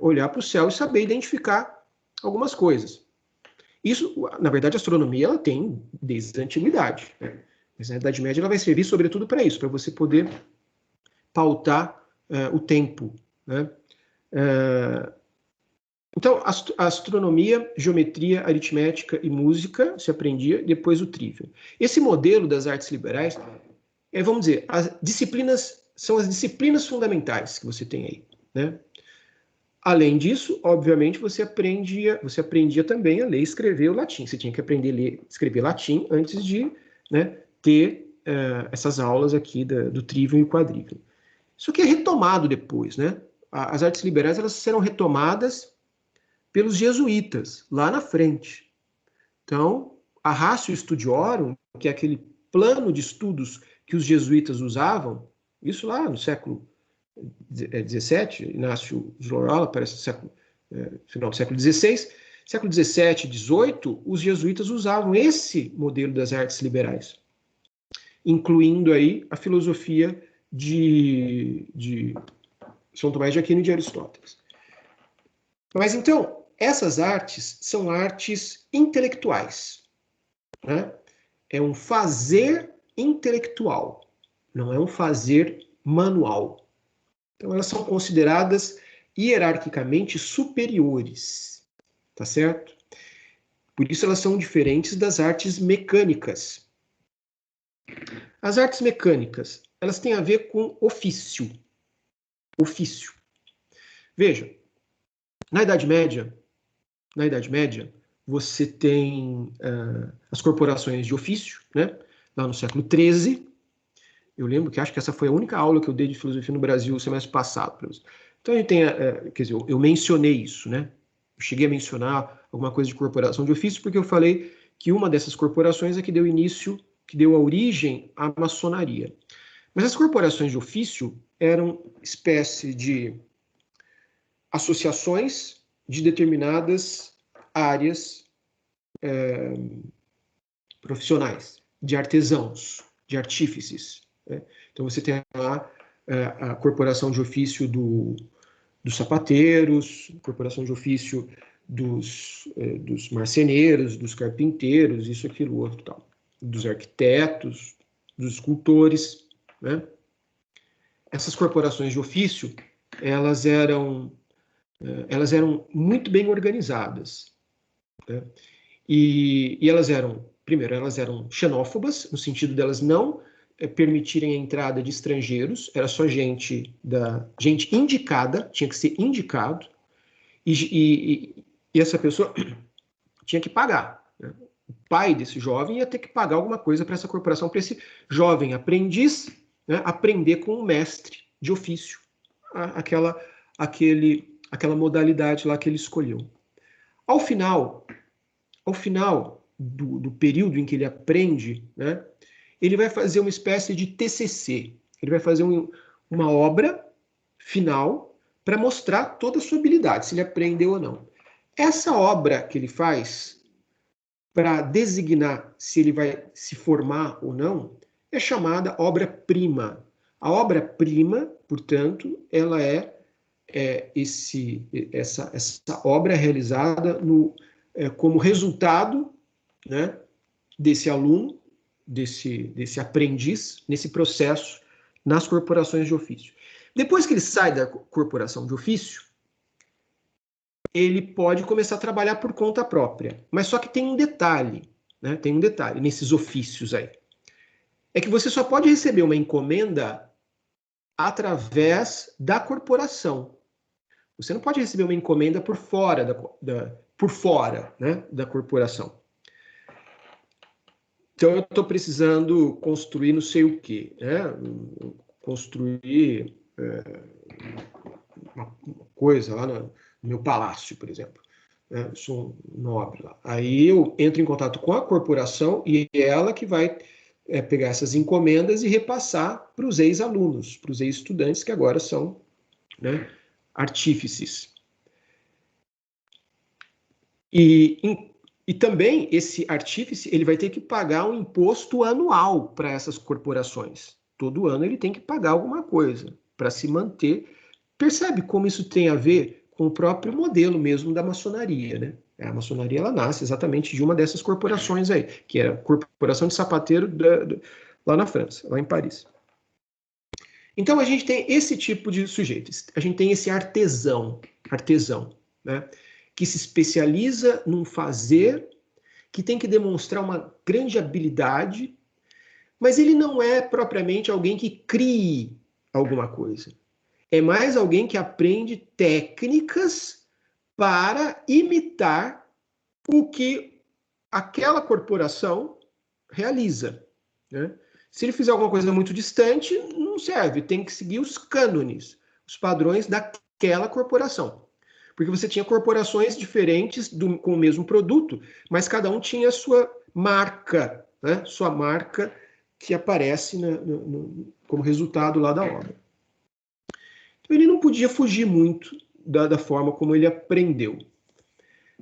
olhar para o céu e saber identificar algumas coisas. Isso, na verdade, a astronomia ela tem desde a antiguidade, né? Mas na Idade Média ela vai servir sobretudo para isso, para você poder pautar o tempo, né? Então, a astronomia, geometria, aritmética e música se aprendia, depois o trivium. Esse modelo das artes liberais, vamos dizer, são as disciplinas fundamentais que você tem aí, né? Além disso, obviamente, você aprendia também a ler e escrever o latim. Você tinha que aprender a ler e escrever latim antes de, né, ter essas aulas aqui do trivium e quadrivium. Isso aqui é retomado depois, né? As artes liberais elas serão retomadas pelos jesuítas, lá na frente. Então, a Ratio Studiorum, que é aquele plano de estudos que os jesuítas usavam, isso lá no século XVII, Inácio de Loyola, parece final do século XVI, século XVII, XVIII, os jesuítas usavam esse modelo das artes liberais, incluindo aí a filosofia de São Tomás de Aquino e de Aristóteles. Mas então, essas artes são artes intelectuais, né? É um fazer intelectual, não é um fazer manual. Então, elas são consideradas hierarquicamente superiores, tá certo? Por isso, elas são diferentes das artes mecânicas. As artes mecânicas, elas têm a ver com ofício. Ofício. Veja, na Idade Média, você tem as corporações de ofício, né? Lá no século XIII. Eu lembro que acho que essa foi a única aula que eu dei de filosofia no Brasil no semestre passado. Então, a gente tem, quer dizer, eu mencionei isso, né? Eu cheguei a mencionar alguma coisa de corporação de ofício porque eu falei que uma dessas corporações é que deu início, que deu a origem à maçonaria. Mas as corporações de ofício eram espécie de associações de determinadas áreas profissionais, de artesãos, de artífices. Né? Então você tem lá a corporação de ofício dos sapateiros, corporação de ofício dos marceneiros, dos carpinteiros, isso, aquilo, outro, tal, dos arquitetos, dos escultores, né? Essas corporações de ofício, elas eram muito bem organizadas, né? E elas eram, primeiro, elas eram xenófobas, no sentido delas não permitirem a entrada de estrangeiros, era só gente indicada, tinha que ser indicado, e essa pessoa tinha que pagar, né? O pai desse jovem ia ter que pagar alguma coisa para essa corporação, para esse jovem aprendiz, né, aprender com o mestre de ofício, aquela modalidade lá que ele escolheu. Ao final do período em que ele aprende, né, ele vai fazer uma espécie de TCC. Ele vai fazer uma obra final para mostrar toda a sua habilidade, se ele aprendeu ou não. Essa obra que ele faz para designar se ele vai se formar ou não é chamada obra-prima. A obra-prima, portanto, ela é essa obra realizada como resultado, né, desse aluno, desse aprendiz, nesse processo nas corporações de ofício. Depois que ele sai da corporação de ofício, ele pode começar a trabalhar por conta própria. Mas só que tem um detalhe, né? Tem um detalhe nesses ofícios aí. É que você só pode receber uma encomenda através da corporação. Você não pode receber uma encomenda por fora né, da corporação. Então, eu estou precisando construir não sei o quê, né? Construir uma coisa lá no meu palácio, por exemplo. Né? Eu sou um nobre lá. Aí eu entro em contato com a corporação e é ela que vai pegar essas encomendas e repassar para os ex-alunos, para os ex-estudantes que agora são, né, artífices. E também esse artífice ele vai ter que pagar um imposto anual para essas corporações. Todo ano ele tem que pagar alguma coisa para se manter. Percebe como isso tem a ver com o próprio modelo mesmo da maçonaria, né? A maçonaria ela nasce exatamente de uma dessas corporações aí, que era a Corporação de Sapateiro lá na França, lá em Paris. Então a gente tem esse tipo de sujeito, a gente tem esse artesão, né? Que se especializa num fazer, que tem que demonstrar uma grande habilidade, mas ele não é propriamente alguém que crie alguma coisa. É mais alguém que aprende técnicas para imitar o que aquela corporação realiza, né? Se ele fizer alguma coisa muito distante, não serve, tem que seguir os cânones, os padrões daquela corporação. Porque você tinha corporações diferentes com o mesmo produto, mas cada um tinha a sua marca, né? Sua marca que aparece como resultado lá da obra. Então ele não podia fugir muito da forma como ele aprendeu.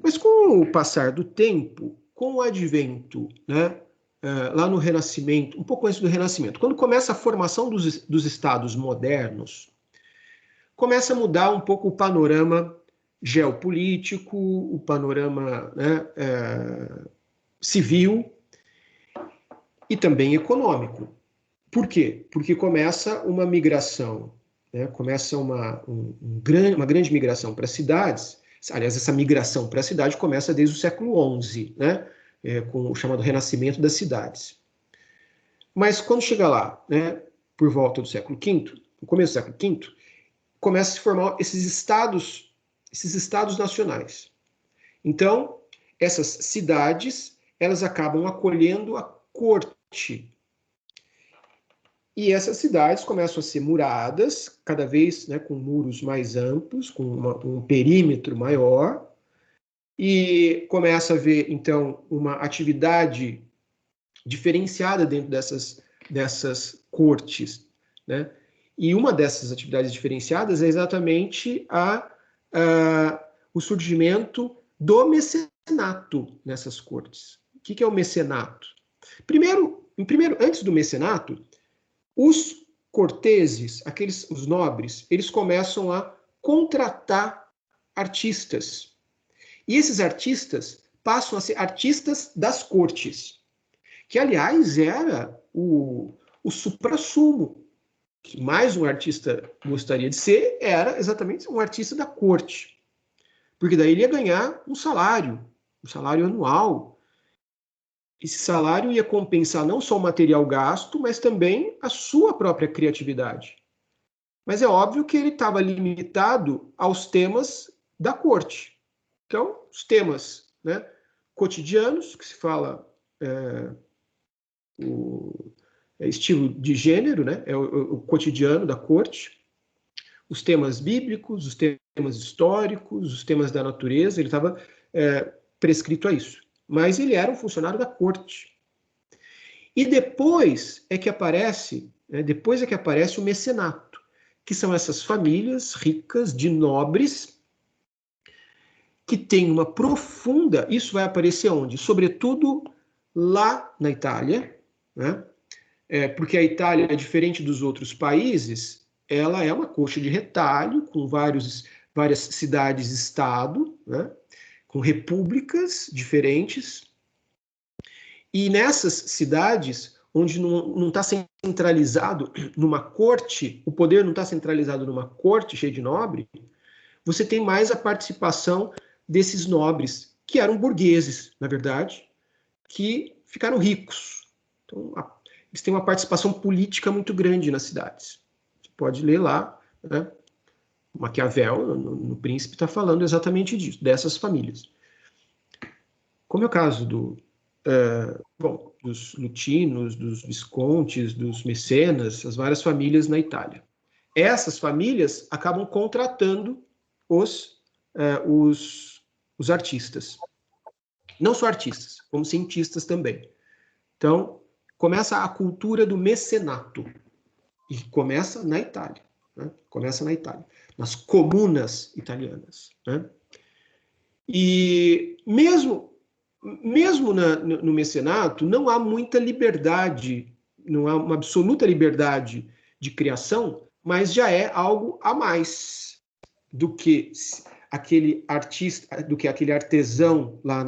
Mas com o passar do tempo, com o advento, né, lá no Renascimento, um pouco antes do Renascimento, quando começa a formação dos estados modernos, começa a mudar um pouco o panorama geopolítico, o panorama, né, civil e também econômico. Por quê? Porque começa uma migração, né, começa uma grande migração para as cidades. Aliás, essa migração para a cidade começa desde o século XI, né, com o chamado Renascimento das cidades. Mas quando chega lá, né, por volta do século V, no começo do século V, começa a se formar esses estados nacionais. Então, essas cidades, elas acabam acolhendo a corte. E essas cidades começam a ser muradas, cada vez, né, com muros mais amplos, com um perímetro maior, e começa a ver, então, uma atividade diferenciada dentro dessas cortes, né? E uma dessas atividades diferenciadas é exatamente o surgimento do mecenato nessas cortes. O que é o mecenato? Primeiro, antes do mecenato, os corteses, os nobres, eles começam a contratar artistas. E esses artistas passam a ser artistas das cortes, que, aliás, era o suprassumo que mais um artista gostaria de ser, era exatamente um artista da corte. Porque daí ele ia ganhar um salário anual. Esse salário ia compensar não só o material gasto, mas também a sua própria criatividade. Mas é óbvio que ele estava limitado aos temas da corte. Então, os temas, né, cotidianos, que se fala estilo de gênero, né, é o cotidiano da corte, os temas bíblicos, os temas históricos, os temas da natureza, ele estava prescrito a isso. Mas ele era um funcionário da corte. E depois é que aparece o mecenato, que são essas famílias ricas de nobres que têm uma profunda... Isso vai aparecer onde? Sobretudo lá na Itália, né? Porque a Itália, diferente dos outros países, ela é uma coxa de retalho com várias cidades-estado, né? Com repúblicas diferentes. E nessas cidades, onde não está centralizado numa corte, o poder não está centralizado numa corte cheia de nobre, você tem mais a participação desses nobres, que eram burgueses, na verdade, que ficaram ricos. Então, eles têm uma participação política muito grande nas cidades. Você pode ler lá, né? Maquiavel, no Príncipe, está falando exatamente disso, dessas famílias. Como é o caso dos Lutinos, dos Viscontes, dos Mecenas, as várias famílias na Itália. Essas famílias acabam contratando os artistas. Não só artistas, como cientistas também. Então, começa a cultura do mecenato. E começa na Itália. Né? Começa na Itália. Nas comunas italianas. Né? E mesmo no mecenato, não há muita liberdade, não há uma absoluta liberdade de criação, mas já é algo a mais do que aquele artista, do que aquele artesão lá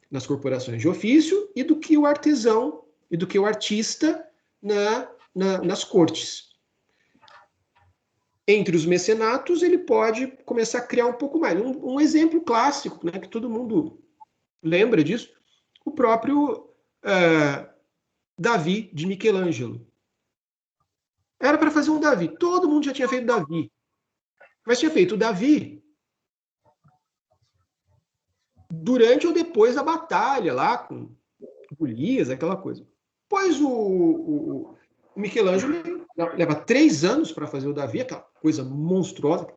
nas corporações de ofício e do que o artesão e do que o artista nas cortes. Entre os mecenatos, ele pode começar a criar um pouco mais. Um exemplo clássico, né, que todo mundo lembra disso, o próprio Davi, de Michelangelo. Era para fazer um Davi. Todo mundo já tinha feito Davi. Mas tinha feito o Davi durante ou depois da batalha, lá com Golias, aquela coisa. Pois o Michelangelo leva 3 anos para fazer o Davi, aquela coisa monstruosa,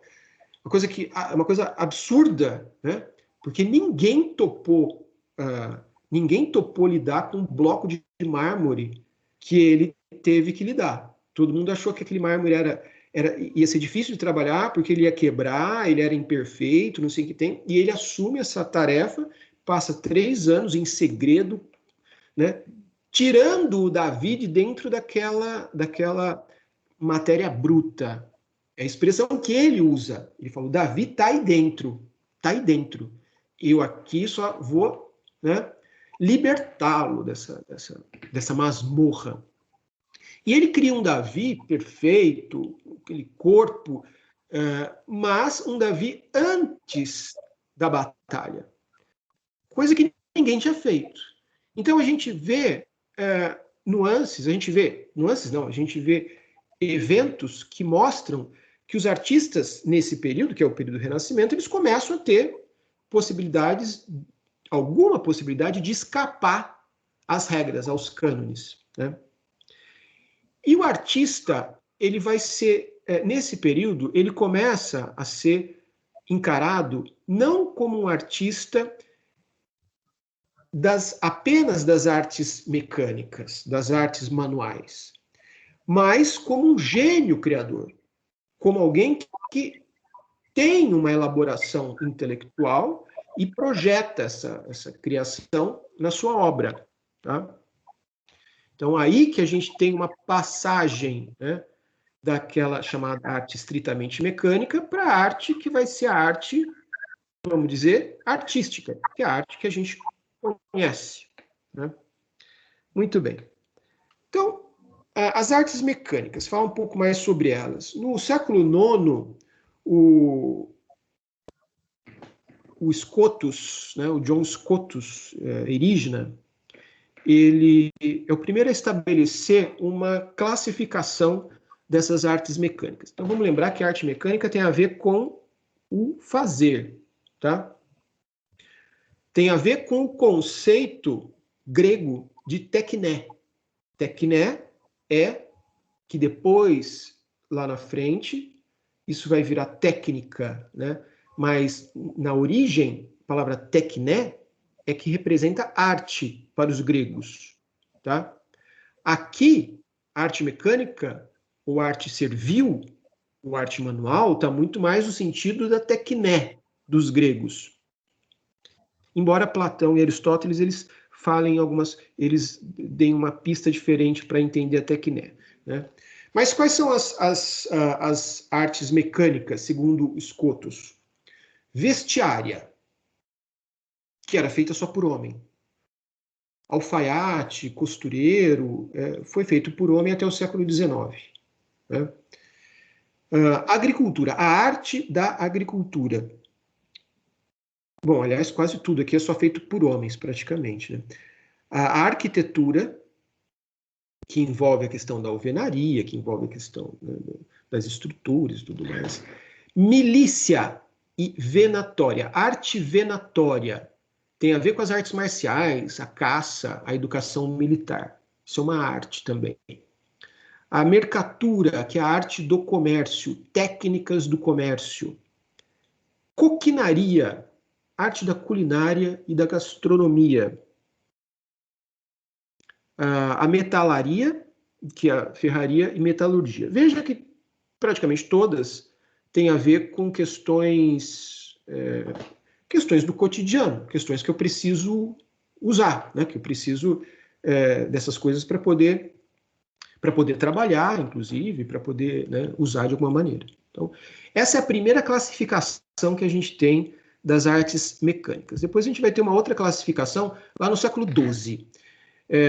uma coisa absurda, né? Porque ninguém topou lidar com um bloco de mármore que ele teve que lidar. Todo mundo achou que aquele mármore ia ser difícil de trabalhar, porque ele ia quebrar, ele era imperfeito, não sei o que tem, e ele assume essa tarefa, passa 3 anos em segredo, né, tirando o Davi de dentro daquela matéria bruta. É a expressão que ele usa. Ele falou, Davi está aí dentro. Está aí dentro. Eu aqui só vou, né, libertá-lo dessa masmorra. E ele cria um Davi perfeito, aquele corpo, mas um Davi antes da batalha. Coisa que ninguém tinha feito. Então a gente vê nuances, a gente vê eventos que mostram que os artistas, nesse período, que é o período do Renascimento, eles começam a ter alguma possibilidade de escapar às regras, aos cânones, né? E o artista, ele vai ser, nesse período, ele começa a ser encarado não como um artista apenas das artes mecânicas, das artes manuais, mas como um gênio criador, como alguém que tem uma elaboração intelectual e projeta essa criação na sua obra. Tá? Então, aí que a gente tem uma passagem, né, daquela chamada arte estritamente mecânica para a arte que vai ser a arte, vamos dizer, artística, que é a arte que a gente conhece. Né? Muito bem. Então, as artes mecânicas, fala um pouco mais sobre elas. No século IX, o Scotus, né, o John Scotus Erigena, ele é o primeiro a estabelecer uma classificação dessas artes mecânicas. Então, vamos lembrar que a arte mecânica tem a ver com o fazer, tá? Tem a ver com o conceito grego de tekné. Tekné é que depois, lá na frente, isso vai virar técnica, né? Mas na origem, a palavra tekné é que representa arte para os gregos, tá? Aqui, arte mecânica, ou arte servil, ou arte manual, está muito mais no sentido da tekné dos gregos. Embora Platão e Aristóteles eles falem eles deem uma pista diferente para entender a tekné, né? Mas quais são as artes mecânicas, segundo Scotus? Vestiária, que era feita só por homem. Alfaiate, costureiro, foi feito por homem até o século XIX. Né? Agricultura, a arte da agricultura. Bom, aliás, quase tudo aqui é só feito por homens, praticamente. Né? A arquitetura, que envolve a questão da alvenaria, que envolve a questão, né, das estruturas e tudo mais. Milícia e venatória, arte venatória, tem a ver com as artes marciais, a caça, a educação militar. Isso é uma arte também. A mercatura, que é a arte do comércio, técnicas do comércio. Coquinaria, arte da culinária e da gastronomia. A metalaria, que é a ferraria e metalurgia. Veja que praticamente todas têm a ver com questões do cotidiano, questões que eu preciso usar, né? Que eu preciso dessas coisas para poder trabalhar, inclusive, para poder, né, usar de alguma maneira. Então, essa é a primeira classificação que a gente tem das artes mecânicas. Depois a gente vai ter uma outra classificação lá no século XII,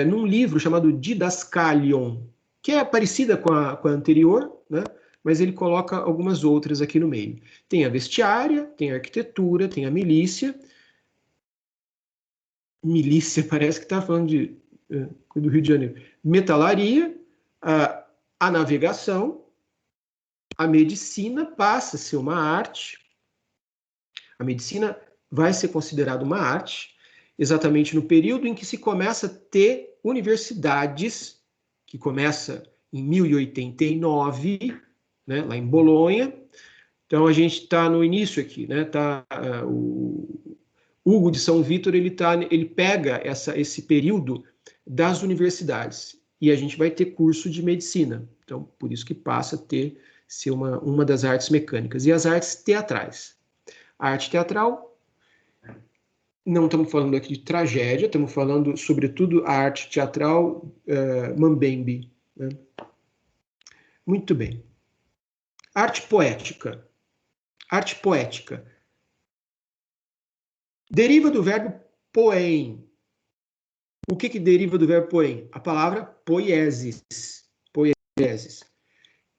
num livro chamado Didascalion, que é parecida com a anterior, né? Mas ele coloca algumas outras aqui no meio. Tem a vestiária, tem a arquitetura, tem a milícia. Milícia parece que está falando do Rio de Janeiro. Metalaria, a navegação, a medicina passa a ser uma arte. A medicina vai ser considerada uma arte, exatamente no período em que se começa a ter universidades, que começa em 1089, né, lá em Bolonha. Então a gente está no início aqui, né? O Hugo de São Vítor ele pega esse período das universidades e a gente vai ter curso de medicina. Então por isso que passa a ser uma das artes mecânicas. E as artes teatrais. A arte teatral, não estamos falando aqui de tragédia, estamos falando sobretudo a arte teatral mambembe. Né? Muito bem. Arte poética. Arte poética. Deriva do verbo poem. O que deriva do verbo poem? A palavra poiesis. Poiesis.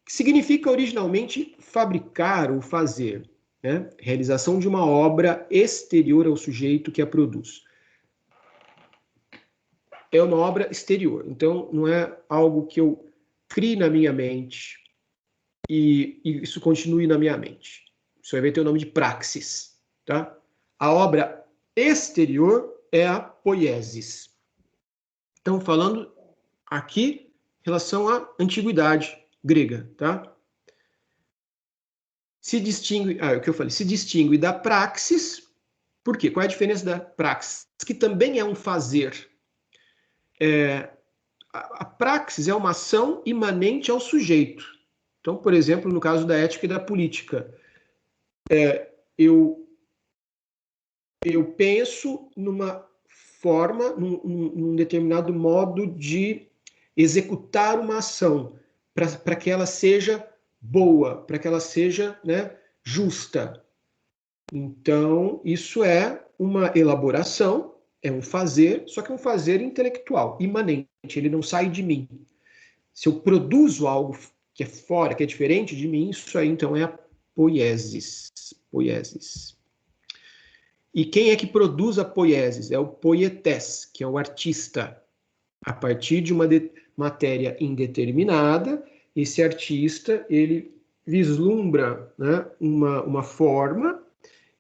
Que significa originalmente fabricar ou fazer. Né? Realização de uma obra exterior ao sujeito que a produz. É uma obra exterior. Então, não é algo que eu crie na minha mente e isso continue na minha mente. Isso aí vai ter o nome de praxis. Tá? A obra exterior é a poiesis. Estamos falando aqui em relação à antiguidade grega, tá? Se distingue, o que eu falei, se distingue da praxis, Por quê? Qual é a diferença da praxis? Que também é um fazer. A praxis é uma ação imanente ao sujeito. Então, por exemplo, no caso da ética e da política, eu penso numa forma, num determinado modo de executar uma ação, para que ela seja boa, para que ela seja, né, justa. Então, isso é uma elaboração, é um fazer, só que é um fazer intelectual, imanente, ele não sai de mim. Se eu produzo algo que é fora, que é diferente de mim, isso aí então é a poiesis. Poiesis. E quem é que produz a poiesis? É o poietes, que é o artista. A partir de uma matéria indeterminada, esse artista, ele vislumbra, né, uma forma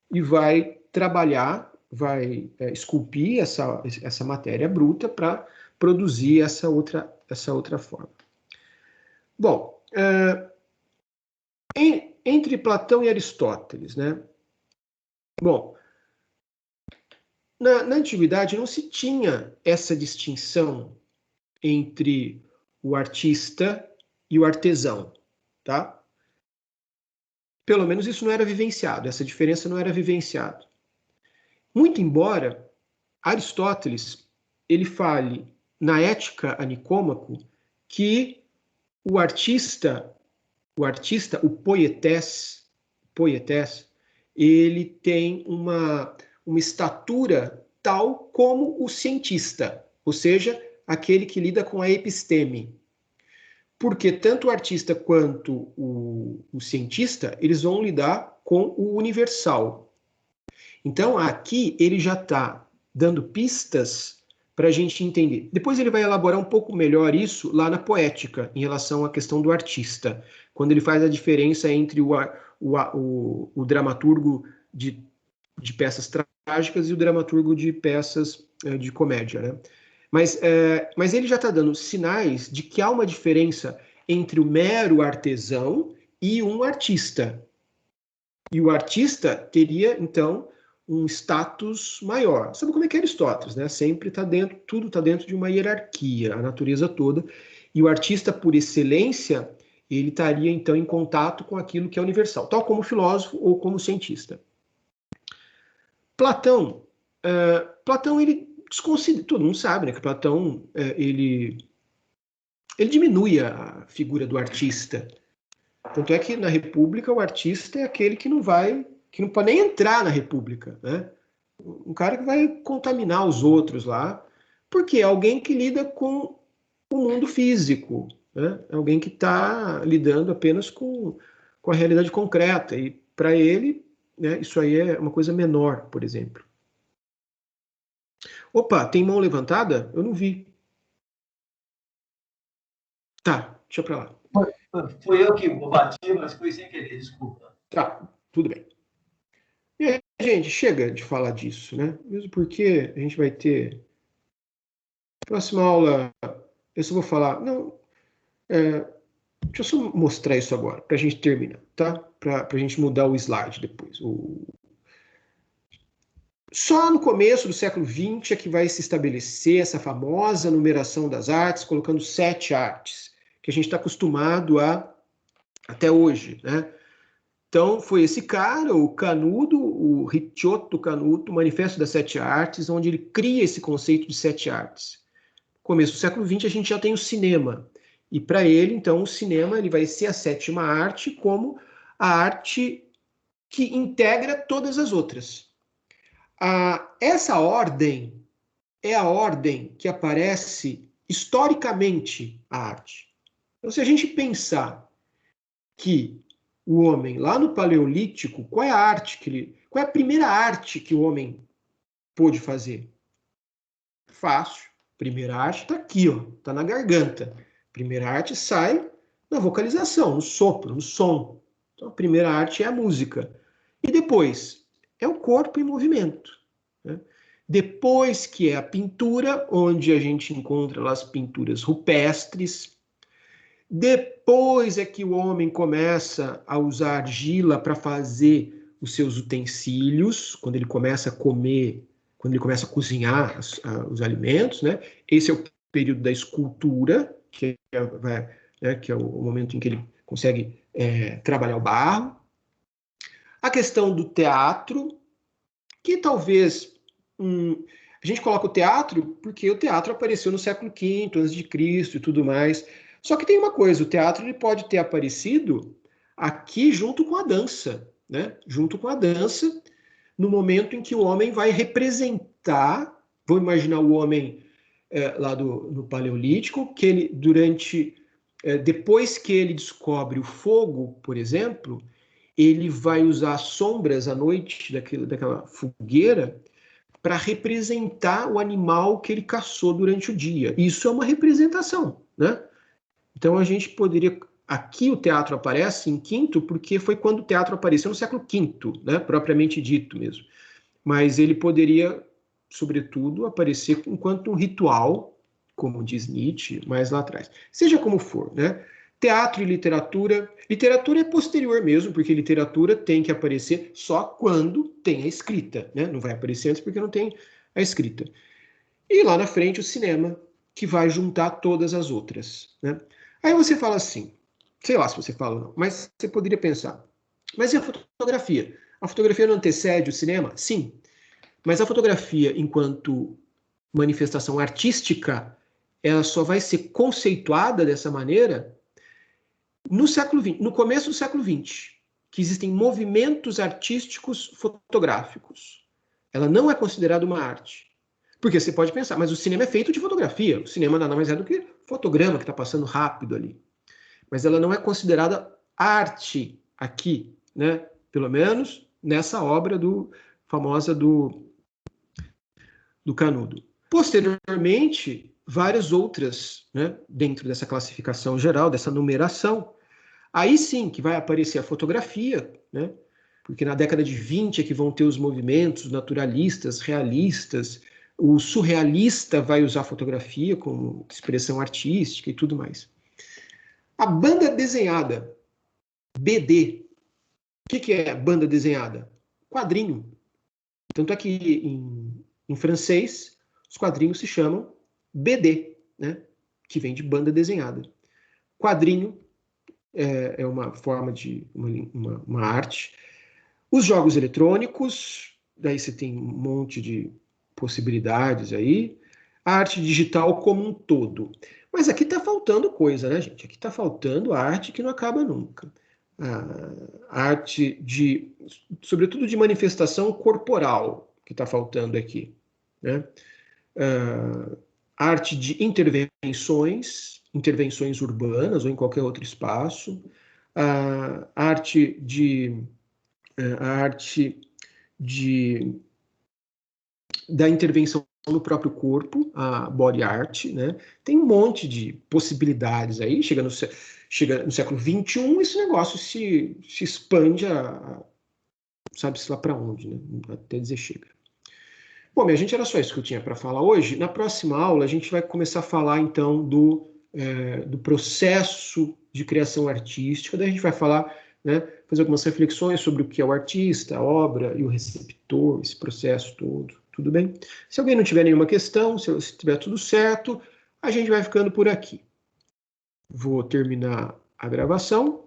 e vai trabalhar, vai esculpir essa matéria bruta para produzir essa outra forma. Bom, entre Platão e Aristóteles, né? Bom, na antiguidade não se tinha essa distinção entre o artista e o artesão, tá? Pelo menos isso não era vivenciado, essa diferença não era vivenciada. Muito embora Aristóteles ele fale na Ética a Nicômaco que o artista, o poietes, ele tem uma estatura tal como o cientista, ou seja, aquele que lida com a episteme. Porque tanto o artista quanto o cientista, eles vão lidar com o universal. Então, aqui ele já está dando pistas para a gente entender. Depois ele vai elaborar um pouco melhor isso lá na Poética, em relação à questão do artista, quando ele faz a diferença entre o dramaturgo de peças trágicas e o dramaturgo de peças de comédia, né? Mas ele já está dando sinais de que há uma diferença entre o mero artesão e um artista. E o artista teria, então, um status maior. Sabe como é que é Aristóteles, né? Sempre está dentro, tudo está dentro de uma hierarquia, a natureza toda. E o artista, por excelência, ele estaria, então, em contato com aquilo que é universal, tal como filósofo ou como cientista. Platão, ele desconsidera, todo mundo sabe, né, que Platão ele diminui a figura do artista. Tanto é que na República o artista é aquele que não pode nem entrar na República, né? Um cara que vai contaminar os outros lá, porque é alguém que lida com o mundo físico, né? É alguém que está lidando apenas com a realidade concreta, e para ele, né, isso aí é uma coisa menor, por exemplo. Opa, tem mão levantada? Eu não vi. Tá, deixa pra lá. Foi eu que bati, mas foi sem querer, desculpa. Tá, tudo bem. E aí, gente, chega de falar disso, né? Mesmo porque a gente vai ter... Próxima aula, eu só vou falar... Não, deixa eu só mostrar isso agora, pra gente terminar, tá? Pra gente mudar o slide depois. Só no começo do século XX é que vai se estabelecer essa famosa numeração das artes, colocando 7 artes, que a gente está acostumado até hoje, né? Então, foi esse cara, o Canudo, o Ricciotto Canuto, o Manifesto das 7 Artes, onde ele cria esse conceito de 7 artes. No começo do século XX, a gente já tem o cinema. E para ele, então, o cinema ele vai ser a 7ª arte como a arte que integra todas as outras. Essa ordem é a ordem que aparece historicamente a arte. Então, se a gente pensar que o homem lá no Paleolítico, qual é a arte qual é a primeira arte que o homem pôde fazer? Fácil. Primeira arte está aqui, ó, está na garganta. Primeira arte sai na vocalização, no sopro, no som. Então a primeira arte é a música. E depois é o corpo em movimento, né? Depois que é a pintura, onde a gente encontra lá as pinturas rupestres. Depois é que o homem começa a usar argila para fazer os seus utensílios, quando ele começa a comer, quando ele começa a cozinhar os alimentos, né? Esse é o período da escultura, que é o momento em que ele consegue trabalhar o barro. A questão do teatro, que talvez a gente coloca o teatro porque o teatro apareceu no século V a.C. e tudo mais. Só que tem uma coisa, o teatro ele pode ter aparecido aqui junto com a dança, né? Junto com a dança, no momento em que o homem vai representar, vou imaginar o homem lá no Paleolítico, que ele depois que ele descobre o fogo, por exemplo, ele vai usar sombras à noite daquela fogueira para representar o animal que ele caçou durante o dia. Isso é uma representação, né? Então a gente poderia... Aqui o teatro aparece em quinto porque foi quando o teatro apareceu no século V, né? Propriamente dito mesmo. Mas ele poderia, sobretudo, aparecer enquanto um ritual, como diz Nietzsche, mais lá atrás. Seja como for, né? Teatro e literatura. Literatura é posterior mesmo, porque literatura tem que aparecer só quando tem a escrita, né? Não vai aparecer antes porque não tem a escrita. E lá na frente o cinema, que vai juntar todas as outras, né? Aí você fala assim, sei lá se você fala ou não, mas você poderia pensar, mas e a fotografia? A fotografia não antecede o cinema? Sim, mas a fotografia, enquanto manifestação artística, ela só vai ser conceituada dessa maneira no século XX, no começo do século XX, que existem movimentos artísticos fotográficos. Ela não é considerada uma arte. Porque você pode pensar, mas o cinema é feito de fotografia. O cinema nada mais é do que fotograma que está passando rápido ali. Mas ela não é considerada arte aqui, né? Pelo menos nessa obra famosa do Canudo. Posteriormente, várias outras, né, dentro dessa classificação geral, dessa numeração. Aí sim que vai aparecer a fotografia, né? Porque na década de 20 é que vão ter os movimentos naturalistas, realistas, o surrealista vai usar a fotografia como expressão artística e tudo mais. A banda desenhada, BD, o que é banda desenhada? Quadrinho. Tanto é que em francês, os quadrinhos se chamam BD, né? Que vem de banda desenhada. Quadrinho é uma forma de uma arte. Os jogos eletrônicos, daí você tem um monte de possibilidades aí. A arte digital como um todo. Mas aqui está faltando coisa, né, gente? Aqui está faltando a arte que não acaba nunca. A arte sobretudo de manifestação corporal, que está faltando aqui, né? Arte de intervenções urbanas ou em qualquer outro espaço, a arte da intervenção no próprio corpo, a body art, né? Tem um monte de possibilidades aí, chega no século XXI, esse negócio se expande sabe-se lá para onde, né? Até dizer chega. Bom, minha gente, era só isso que eu tinha para falar hoje. Na próxima aula, a gente vai começar a falar, então, do processo de criação artística. Daí a gente vai falar, né, fazer algumas reflexões sobre o que é o artista, a obra e o receptor, esse processo todo. Tudo bem? Se alguém não tiver nenhuma questão, se estiver tudo certo, a gente vai ficando por aqui. Vou terminar a gravação.